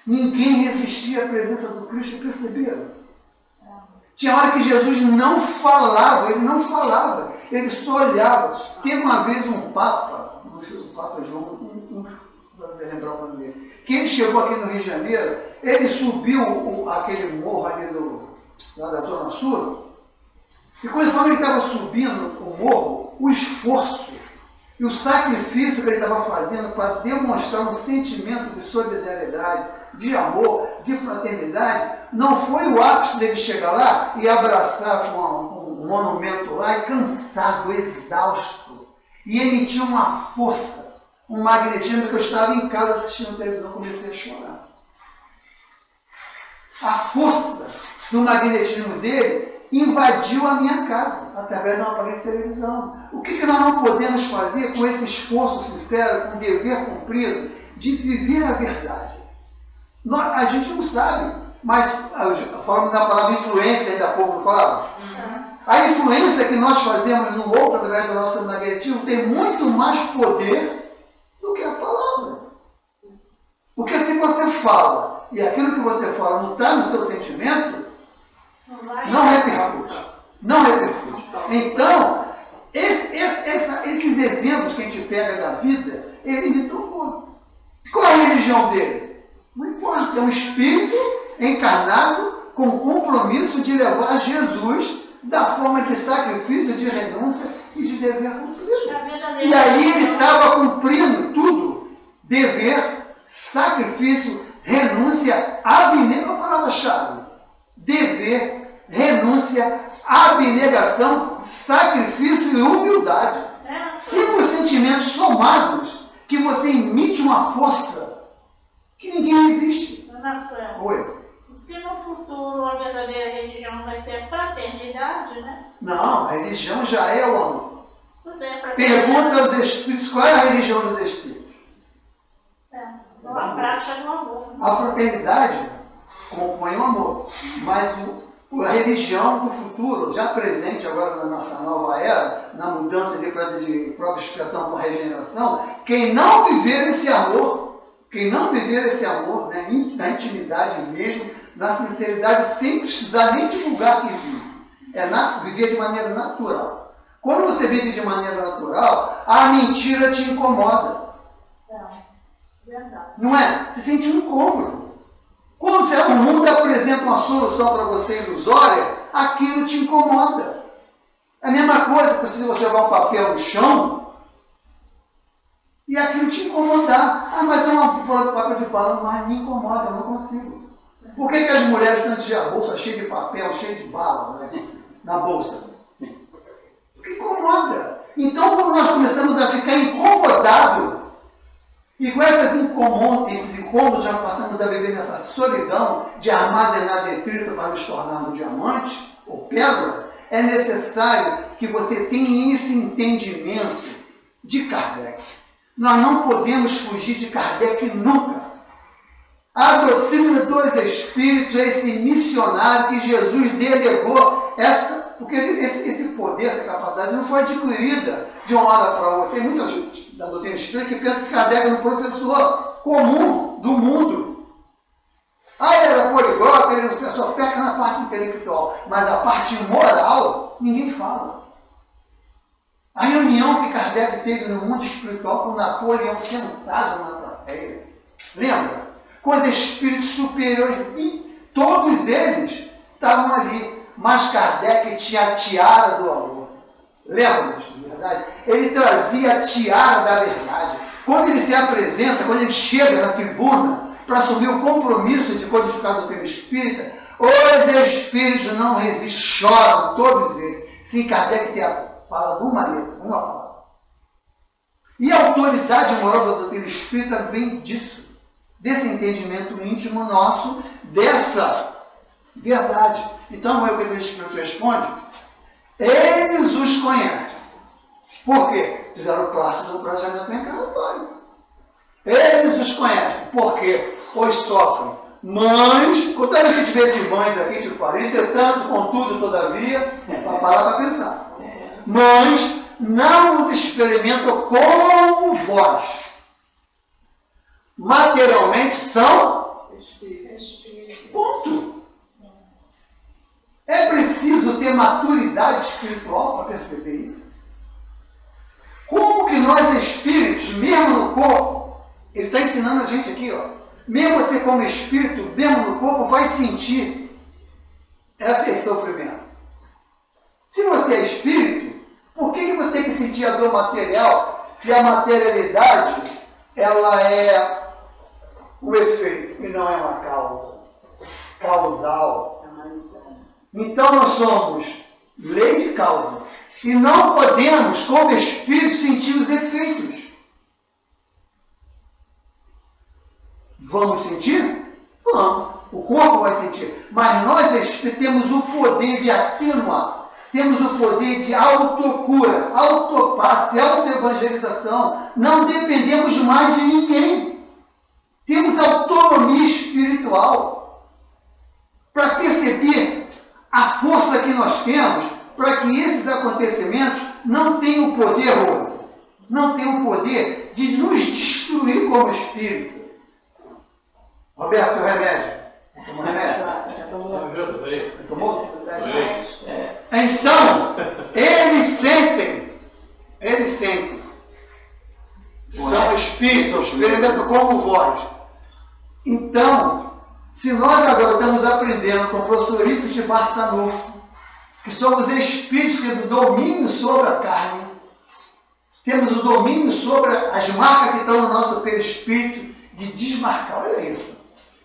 Ninguém resistia à presença do Cristo, perceberam? Tinha hora que Jesus não falava, ele só olhava. Teve uma vez um Papa, não sei, o Papa João, não vou lembrar o nome dele, que ele chegou aqui no Rio de Janeiro, ele subiu aquele morro ali lá da Zona Sul, e quando ele estava subindo o morro, o esforço e o sacrifício que ele estava fazendo para demonstrar um sentimento de solidariedade, de amor, de fraternidade, não foi o ápice dele chegar lá e abraçar um monumento lá e cansado, exausto, e emitir uma força, um magnetismo que eu estava em casa assistindo televisão, comecei a chorar. A força do magnetismo dele invadiu a minha casa, através de um aparelho de televisão. O que nós não podemos fazer com esse esforço sincero, com o dever cumprido, de viver a verdade? A gente não sabe, mas falamos da palavra influência, ainda há pouco não falava? A influência que nós fazemos no outro através do nosso magnetismo tem muito mais poder do que a palavra. Porque se você fala e aquilo que você fala não está no seu sentimento, não repercute. Não repercute. Então, esses exemplos que a gente pega da vida, ele me tocou. Qual é a religião dele? Não importa, é um espírito encarnado com compromisso de levar Jesus da forma de sacrifício, de renúncia e de dever cumprido. E aí ele estava cumprindo tudo. Dever, sacrifício, renúncia, abnegação, a palavra-chave. Dever, renúncia, abnegação, sacrifício e humildade. 5 sentimentos somados que você emite uma força que ninguém existe. Oi. Se no futuro a verdadeira religião vai ser a fraternidade, né? Não, a religião já é o amor. Pergunta aos espíritos qual é a religião dos espíritos. A prática do amor. A fraternidade compõe o amor, mas a religião do futuro, já presente agora na nossa nova era, na mudança de própria expiação para regeneração, quem não viver esse amor, né, na intimidade mesmo, na sinceridade, sem precisar nem divulgar que vive, viver de maneira natural. Quando você vive de maneira natural, a mentira te incomoda. Não é? Você sente um incômodo. Quando o mundo apresenta uma solução para você ilusória, aquilo te incomoda. É a mesma coisa que se você jogar um papel no chão e aquilo te incomodar. Ah, mas é uma folha de papel de bala, mas me incomoda, eu não consigo. Por que as mulheres estão de a bolsa cheia de papel, cheia de bala, né, na bolsa? Porque incomoda. Então, quando nós começamos a ficar incomodados, e com esses incômodos, já passamos a viver nessa solidão de armazenar detrito para nos tornarmos diamante ou pérola, é necessário que você tenha esse entendimento de Kardec. Nós não podemos fugir de Kardec nunca. A doutrina dos Espíritos é esse missionário que Jesus delegou, porque esse poder, essa capacidade não foi adquirida de uma hora para outra. Tem muita gente da doutrina espírita que pensa que Kardec é um professor. comum do mundo. Ah, ele era poliglota, ele só peca na parte intelectual, mas a parte moral, ninguém fala. A reunião que Kardec teve no mundo espiritual com Napoleão sentado na plateia, lembra? Com os espíritos superiores, e todos eles estavam ali, mas Kardec tinha a tiara do amor. Lembra disso, de verdade? Ele trazia a tiara da verdade. Quando ele se apresenta, quando ele chega na tribuna para assumir o compromisso de codificar a doutrina espírita, os espíritos não resistem, choram, todos eles. Sim, Kardec tem a palavra, uma letra, uma palavra. E a autoridade moral da doutrina espírita vem disso, desse entendimento íntimo nosso, dessa verdade. Então, é o que o Espírito responde. Eles os conhecem. Por quê? Fizeram parte do planejamento reencarnatório. Eles os conhecem. Por quê? Os sofrem. Mães, toda vez que tivesse mães aqui, tipo, entretanto, contudo, todavia, para parar para pensar. Mães não os experimentam como vós. Materialmente são ponto. É preciso ter maturidade espiritual para perceber isso. Como que nós espíritos, mesmo no corpo, ele está ensinando a gente aqui, ó, mesmo você como espírito, mesmo no corpo, vai sentir esse sofrimento. Se você é espírito, por que você tem que sentir a dor material se a materialidade ela é o efeito e não é uma causa causal? Então nós somos lei de causa e não podemos, como espírito, sentir os efeitos. Vamos sentir? Vamos. O corpo vai sentir. Mas nós, espíritos, temos o poder de atenuar. Temos o poder de autocura, autopasse, autoevangelização. Não dependemos mais de ninguém. Temos autonomia espiritual para perceber a força que nós temos para que esses acontecimentos não tenham o poder, Rosa, não tenham o poder de nos destruir como espírito. Roberto, o remédio? Tomou remédio? Já tomou. Tomou? Então, eles sentem. São espíritos, experimentam como vós. Então, se nós agora estamos aprendendo com o professor Ito de Barçanufo, que somos espíritos que temos domínio sobre a carne, temos o domínio sobre as marcas que estão no nosso perispírito, de desmarcar, olha isso,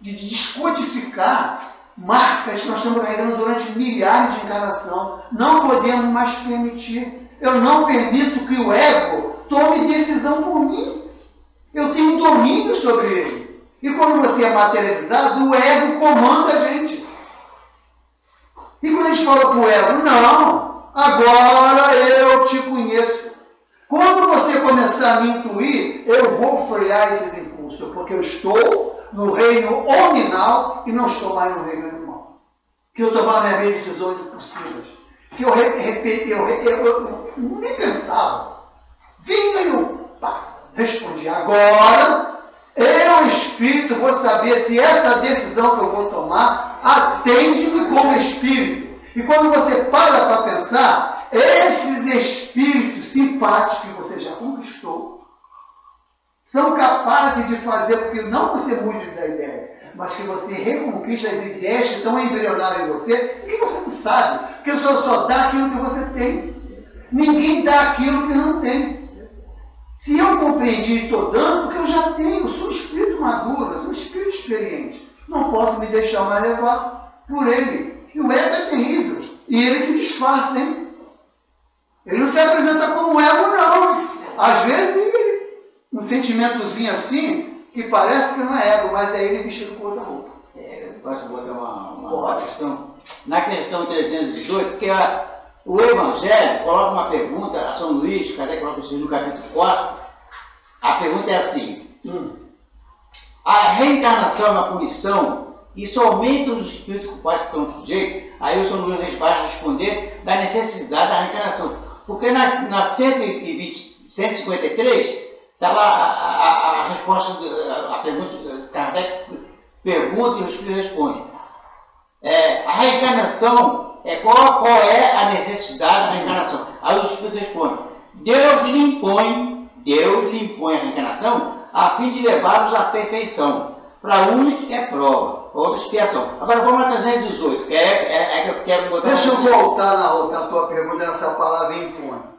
de descodificar marcas que nós estamos carregando durante milhares de encarnação. Não podemos mais permitir. Eu não permito que o ego tome decisão por mim. Eu tenho domínio sobre ele. E quando você é materializado, o ego comanda a gente. E quando a gente fala para o ego, não, agora eu te conheço. Quando você começar a me intuir, eu vou frear esse impulso, porque eu estou no reino hominal e não estou mais no reino animal. Que eu tomava minhas decisões impossíveis. Que eu nem pensava. Vinha e eu respondi. Agora, eu, espírito, vou saber se essa decisão que eu vou tomar atende-me como espírito. E quando você para pensar, esses espíritos simpáticos que você já conquistou, são capazes de fazer com que não você mude da ideia, mas que você reconquiste as ideias que estão embrionadas em você e que você não sabe. Porque o Senhor só dá aquilo que você tem. Ninguém dá aquilo que não tem. Se eu compreendi e estou dando, porque eu já tenho, sou um espírito maduro, sou um espírito experiente. Não posso me deixar mais levar por ele. E o ego é terrível. E ele se disfarça, hein? Ele não se apresenta como ego, não. Às vezes, um sentimentozinho assim, que parece que não é ego, mas é ele vestido com outra roupa. Eu posso botar uma questão? Na questão 318, porque o Evangelho coloca uma pergunta, a São Luís, Kardec coloca isso no capítulo 4, a pergunta é assim, a reencarnação é uma punição e somente os espíritos que quase estão sujeitos, aí o São Luís vai responder da necessidade da reencarnação. Porque na 153, está lá a resposta, a pergunta, Kardec pergunta e o Espírito responde. A reencarnação, qual é a necessidade da reencarnação? Aí o Espírito responde, Deus lhe impõe a reencarnação a fim de levá-los à perfeição. Para uns é prova, para outros expiação. Agora vamos na 318, que é que eu quero botar... Deixa eu voltar na tua pergunta nessa palavra impõe.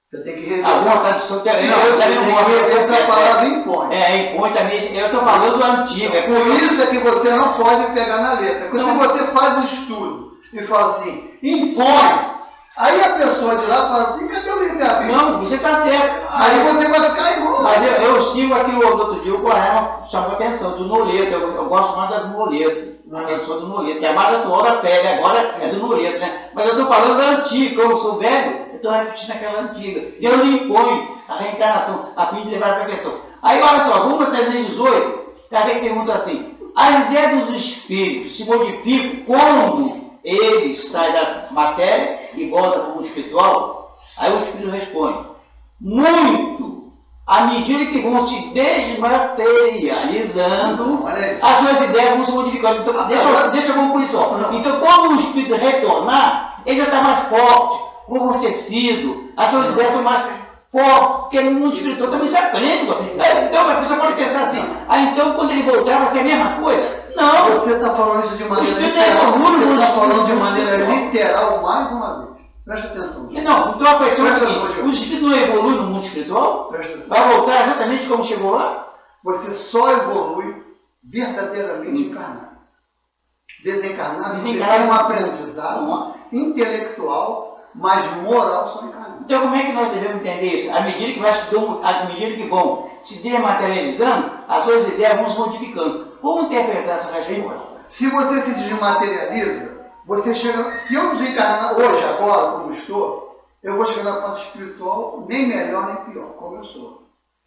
Você tem que rever. Alguma tradição que eu também não gosto de rever essa palavra impõe. Impõe também, eu estou falando do antigo. Por isso é que você não pode pegar na letra. Porque se você faz um estudo e fala assim, impõe, aí a pessoa de lá fala assim, cadê o livre-arbítrio? Não, você está certo. Aí você vai ficar igual. Mas eu sigo aqui no outro dia, o Correma chamou a atenção, do Noleto, eu gosto mais do Noleto, a tradução do Noleto, que é a mais atual da pele, agora é do Noleto, né? Mas eu estou falando da antiga, como eu sou velho, eu estou repetindo aquela antiga. Deus lhe impõe a reencarnação, a fim de levar a perfeição. Aí olha só, vamos para 318, Kardec pergunta assim, as ideias dos espíritos se modificam quando eles saem da matéria e voltam para o mundo espiritual? Aí o espírito responde, muito, à medida que vão se desmaterializando, as suas ideias vão se modificando. Então, deixa eu concluir só. Então, quando o espírito retornar, ele já está mais forte, robustecido, as suas ideias são mais fortes, porque no mundo espiritual também se aprende. Então, a pessoa pode pensar assim, então quando ele voltar vai ser a mesma coisa? Não! Você está falando isso de maneira literal. Você está falando de maneira literal mais uma vez. Presta atenção. Gente. Não, então a questão é a seguinte, o espírito não evolui no mundo espiritual? Vai voltar exatamente como chegou lá? Você só evolui verdadeiramente encarnado. Desencarnado, você tem um aprendizado intelectual, mas moral só encarnado. Então como é que nós devemos entender isso? À medida que vão se dematerializando, as suas ideias vão se modificando. Como interpretar essa resposta? Se você se desmaterializa, você chega, se eu desencarnar hoje, agora, como estou, eu vou chegar na parte espiritual nem melhor nem pior, como eu sou.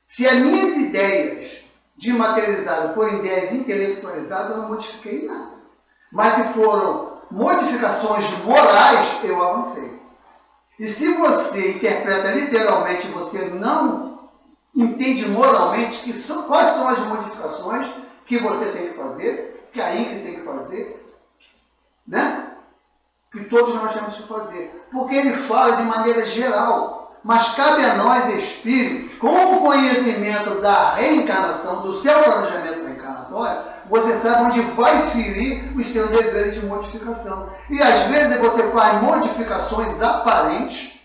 Se as minhas ideias desmaterializadas forem ideias intelectualizadas, eu não modifiquei nada. Mas se foram modificações morais, eu avancei. E se você interpreta literalmente, você não entende moralmente quais são as modificações que você tem que fazer, que a Ingrid tem que fazer, né? Que todos nós temos que fazer. Porque ele fala de maneira geral. Mas cabe a nós, espíritos, com o conhecimento da reencarnação, do seu planejamento reencarnatório, você sabe onde vai ferir os seus deveres de modificação. E às vezes você faz modificações aparentes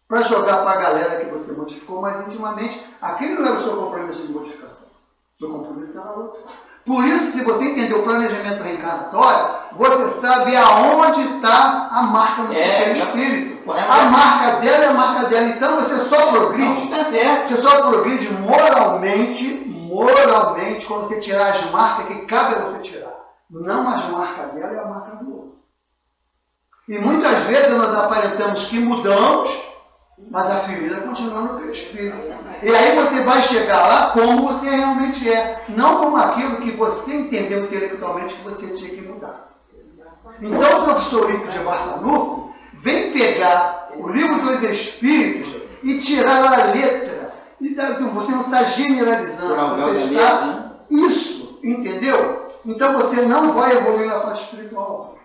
para jogar para a galera que você modificou, mas intimamente aquele não era o seu compromisso de modificação. O seu compromisso era outro. Por isso, se você entender o planejamento reencarnatório, você sabe aonde está a marca no seu espírito. A marca dela é a marca dela. Então você só progride. Você só progride moralmente, quando você tirar as marcas que cabe a você tirar. Não as marcas dela, é a marca do outro. E muitas vezes nós aparentamos que mudamos, mas a ferida continua no teu espírito. E aí você vai chegar lá como você realmente é, não como aquilo que você entendeu intelectualmente que você tinha que mudar. Então o professor Ícaro de Barçanufo vem pegar o livro dos Espíritos e tirar a letra. E você não está generalizando, você está... Isso, entendeu? Então você não vai evoluir na parte espiritual.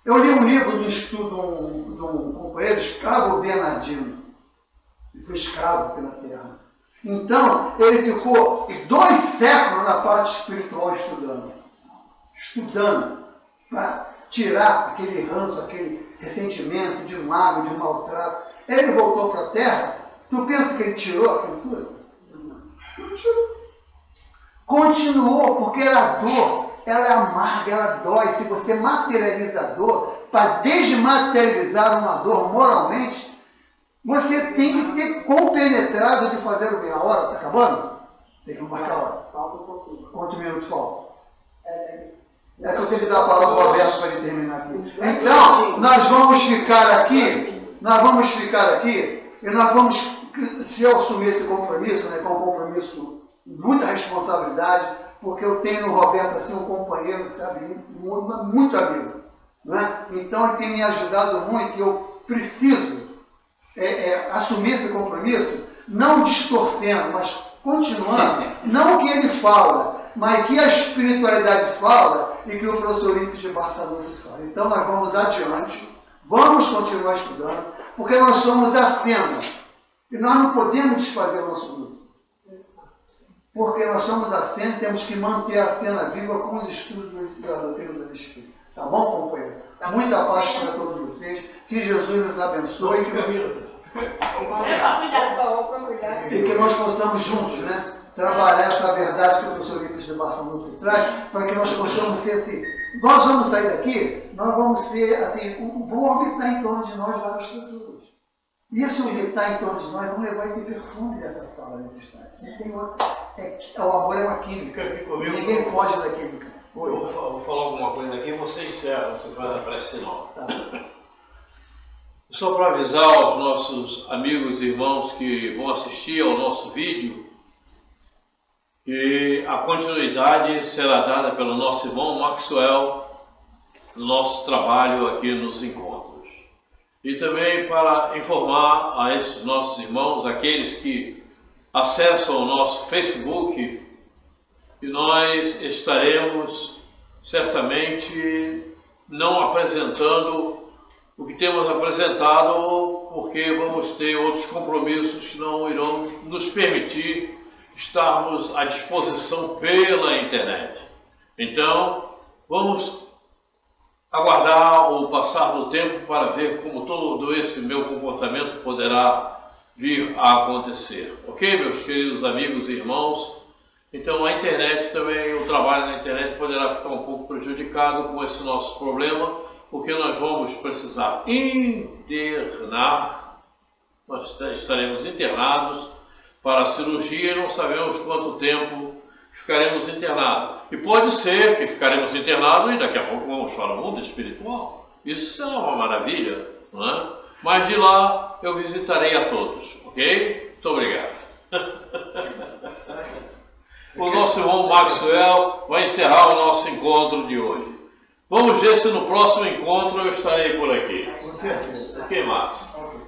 Eu li um livro do estudo de um companheiro, escravo Bernardino. Ele foi escravo pela terra. Então, ele ficou 2 séculos na parte espiritual estudando, para tirar aquele ranço, aquele ressentimento de mágoa, de maltrato. Ele voltou para a terra. Tu pensa que ele tirou aquilo tudo? Não tirou. Continuou, porque era dor. Ela é amarga, ela dói. Se você materializa a dor, para desmaterializar uma dor moralmente, você tem que ter compenetrado de fazer o bem. A hora está acabando? Tem que marcar a hora. Falta um pouquinho. Quantos minutos faltam? É que eu tenho que dar a palavra ao Roberto para ele terminar aqui. Então, nós vamos ficar aqui, e nós vamos, se eu assumir esse compromisso, né, que é um compromisso de muita responsabilidade, porque eu tenho no Roberto assim um companheiro, sabe, muito amigo. Né? Então ele tem me ajudado muito e eu preciso assumir esse compromisso, não distorcendo, mas continuando, não que ele fala, mas que a espiritualidade fala e que o professor Olímpio de Barçaluzzi fala. Então nós vamos adiante, vamos continuar estudando, porque nós somos a cena. E nós não podemos desfazer o nosso grupo. Porque nós somos a cena e temos que manter a cena viva com os estudos da doutrina do Espírito. Tá bom, companheiro? Muita paz para todos vocês. Que Jesus nos abençoe. E que nós possamos juntos, né? Trabalhar essa verdade que o professor Olímpio de Barçaluzzi traz, para que nós possamos ser assim. Nós vamos sair daqui, nós vamos ser assim, vão orbitar em torno de nós várias pessoas. E esse orbitar em torno de nós, vamos levar esse perfume dessa sala, nesse instante. Não tem outra. O amor é uma química. Ninguém foge da química. Eu vou falar alguma coisa aqui e você encerra, você faz a prece final. Tá. Só para avisar aos nossos amigos e irmãos que vão assistir ao nosso vídeo, que a continuidade será dada pelo nosso irmão Maxwell no nosso trabalho aqui nos encontros. E também para informar a esses nossos irmãos, aqueles que acessam o nosso Facebook, que nós estaremos certamente não apresentando o que temos apresentado, porque vamos ter outros compromissos que não irão nos permitir estarmos à disposição pela internet. Então, vamos aguardar o passar do tempo para ver como todo esse meu comportamento poderá vir a acontecer. Ok, meus queridos amigos e irmãos? Então, a internet também, o trabalho na internet poderá ficar um pouco prejudicado com esse nosso problema, porque nós vamos precisar internar, nós estaremos internados para a cirurgia e não sabemos quanto tempo ficaremos internados. E pode ser que ficaremos internados e daqui a pouco vamos para o mundo espiritual. Isso será uma maravilha, não é? Mas de lá eu visitarei a todos, ok? Muito obrigado. O nosso irmão Maxwell vai encerrar o nosso encontro de hoje. Vamos ver se no próximo encontro eu estarei por aqui. Com certeza. Ok, Marcos? Okay.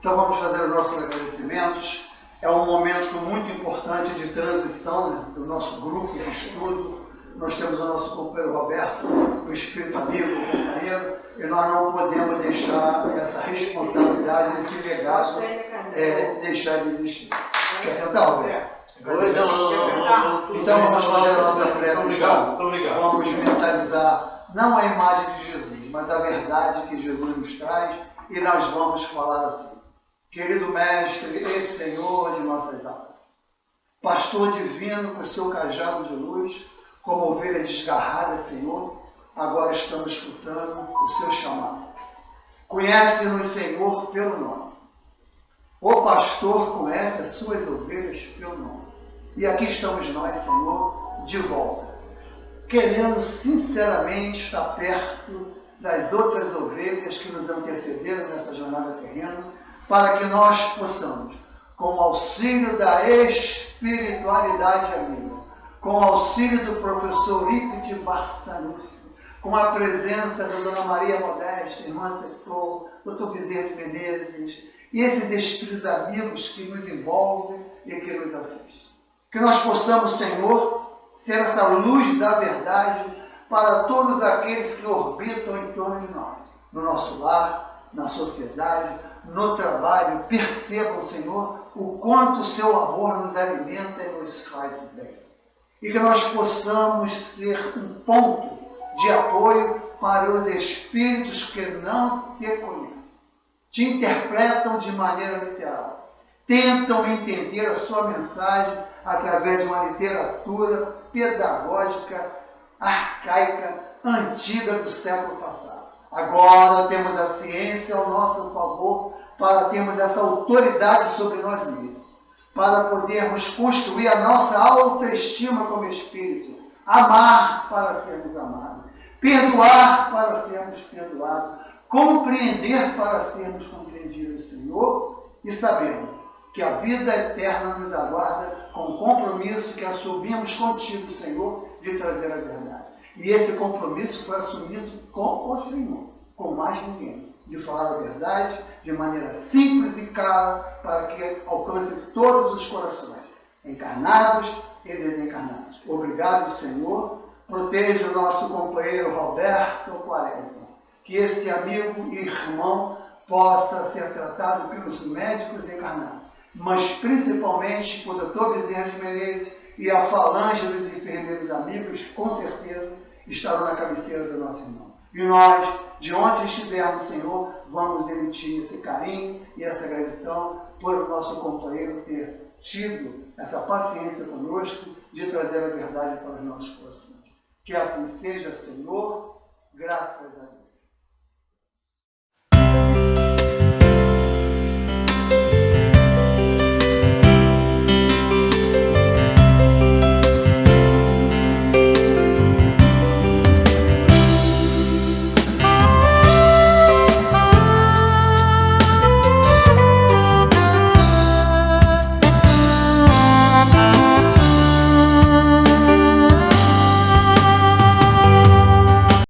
Então vamos fazer os nossos agradecimentos. É um momento muito importante de transição, né, do nosso grupo de estudo. Nós temos o nosso companheiro Roberto, o espírito amigo, o companheiro, e nós não podemos deixar essa responsabilidade, esse legado, deixar de existir. Quer sentar, Roberto? Não. Então vamos fazer a nossa prece. Obrigado. Vamos mentalizar não a imagem de Jesus, mas a verdade que Jesus nos traz, e nós vamos falar assim. Querido Mestre e Senhor de nossas almas, Pastor divino com seu cajado de luz, como ovelha desgarrada, Senhor, agora estamos escutando o seu chamado. Conhece-nos, Senhor, pelo nome. O pastor conhece as suas ovelhas pelo nome. E aqui estamos nós, Senhor, de volta, querendo sinceramente estar perto das outras ovelhas que nos antecederam nessa jornada terrena, para que nós possamos, com o auxílio da espiritualidade amiga, com o auxílio do professor Olímpio de Barçaluzzi, com a presença da Dona Maria Modeste, irmã Setor, Dr. Bezerra de Menezes, e esses espíritos amigos que nos envolvem e que nos assistem. Que nós possamos, Senhor, ser essa luz da verdade para todos aqueles que orbitam em torno de nós, no nosso lar, na sociedade, no trabalho. Percebam, Senhor, o quanto o seu amor nos alimenta e nos faz bem. E que nós possamos ser um ponto de apoio para os espíritos que não te conhecem, te interpretam de maneira literal, tentam entender a sua mensagem através de uma literatura pedagógica, arcaica, antiga do século passado. Agora temos a ciência ao nosso favor para termos essa autoridade sobre nós mesmos, para podermos construir a nossa autoestima como espírito, amar para sermos amados, perdoar para sermos perdoados, compreender para sermos compreendidos, Senhor, e sabemos que a vida eterna nos aguarda com o compromisso que assumimos contigo, Senhor, de trazer a verdade. E esse compromisso foi assumido com o Senhor, com mais ninguém, de falar a verdade de maneira simples e clara, para que alcance todos os corações. encarnados e desencarnados. Obrigado, Senhor. Proteja o nosso companheiro Roberto Quaresma. Que esse amigo e irmão possa ser tratado pelos médicos encarnados, mas principalmente por Dr. Bezerra de Menezes e a falange dos enfermeiros amigos, com certeza, estarão na cabeceira do nosso irmão. E nós, de onde estivermos, Senhor, vamos emitir esse carinho e essa gratidão por o nosso companheiro ter tido essa paciência conosco de trazer a verdade para os nossos corações. Que assim seja, Senhor, graças a Deus.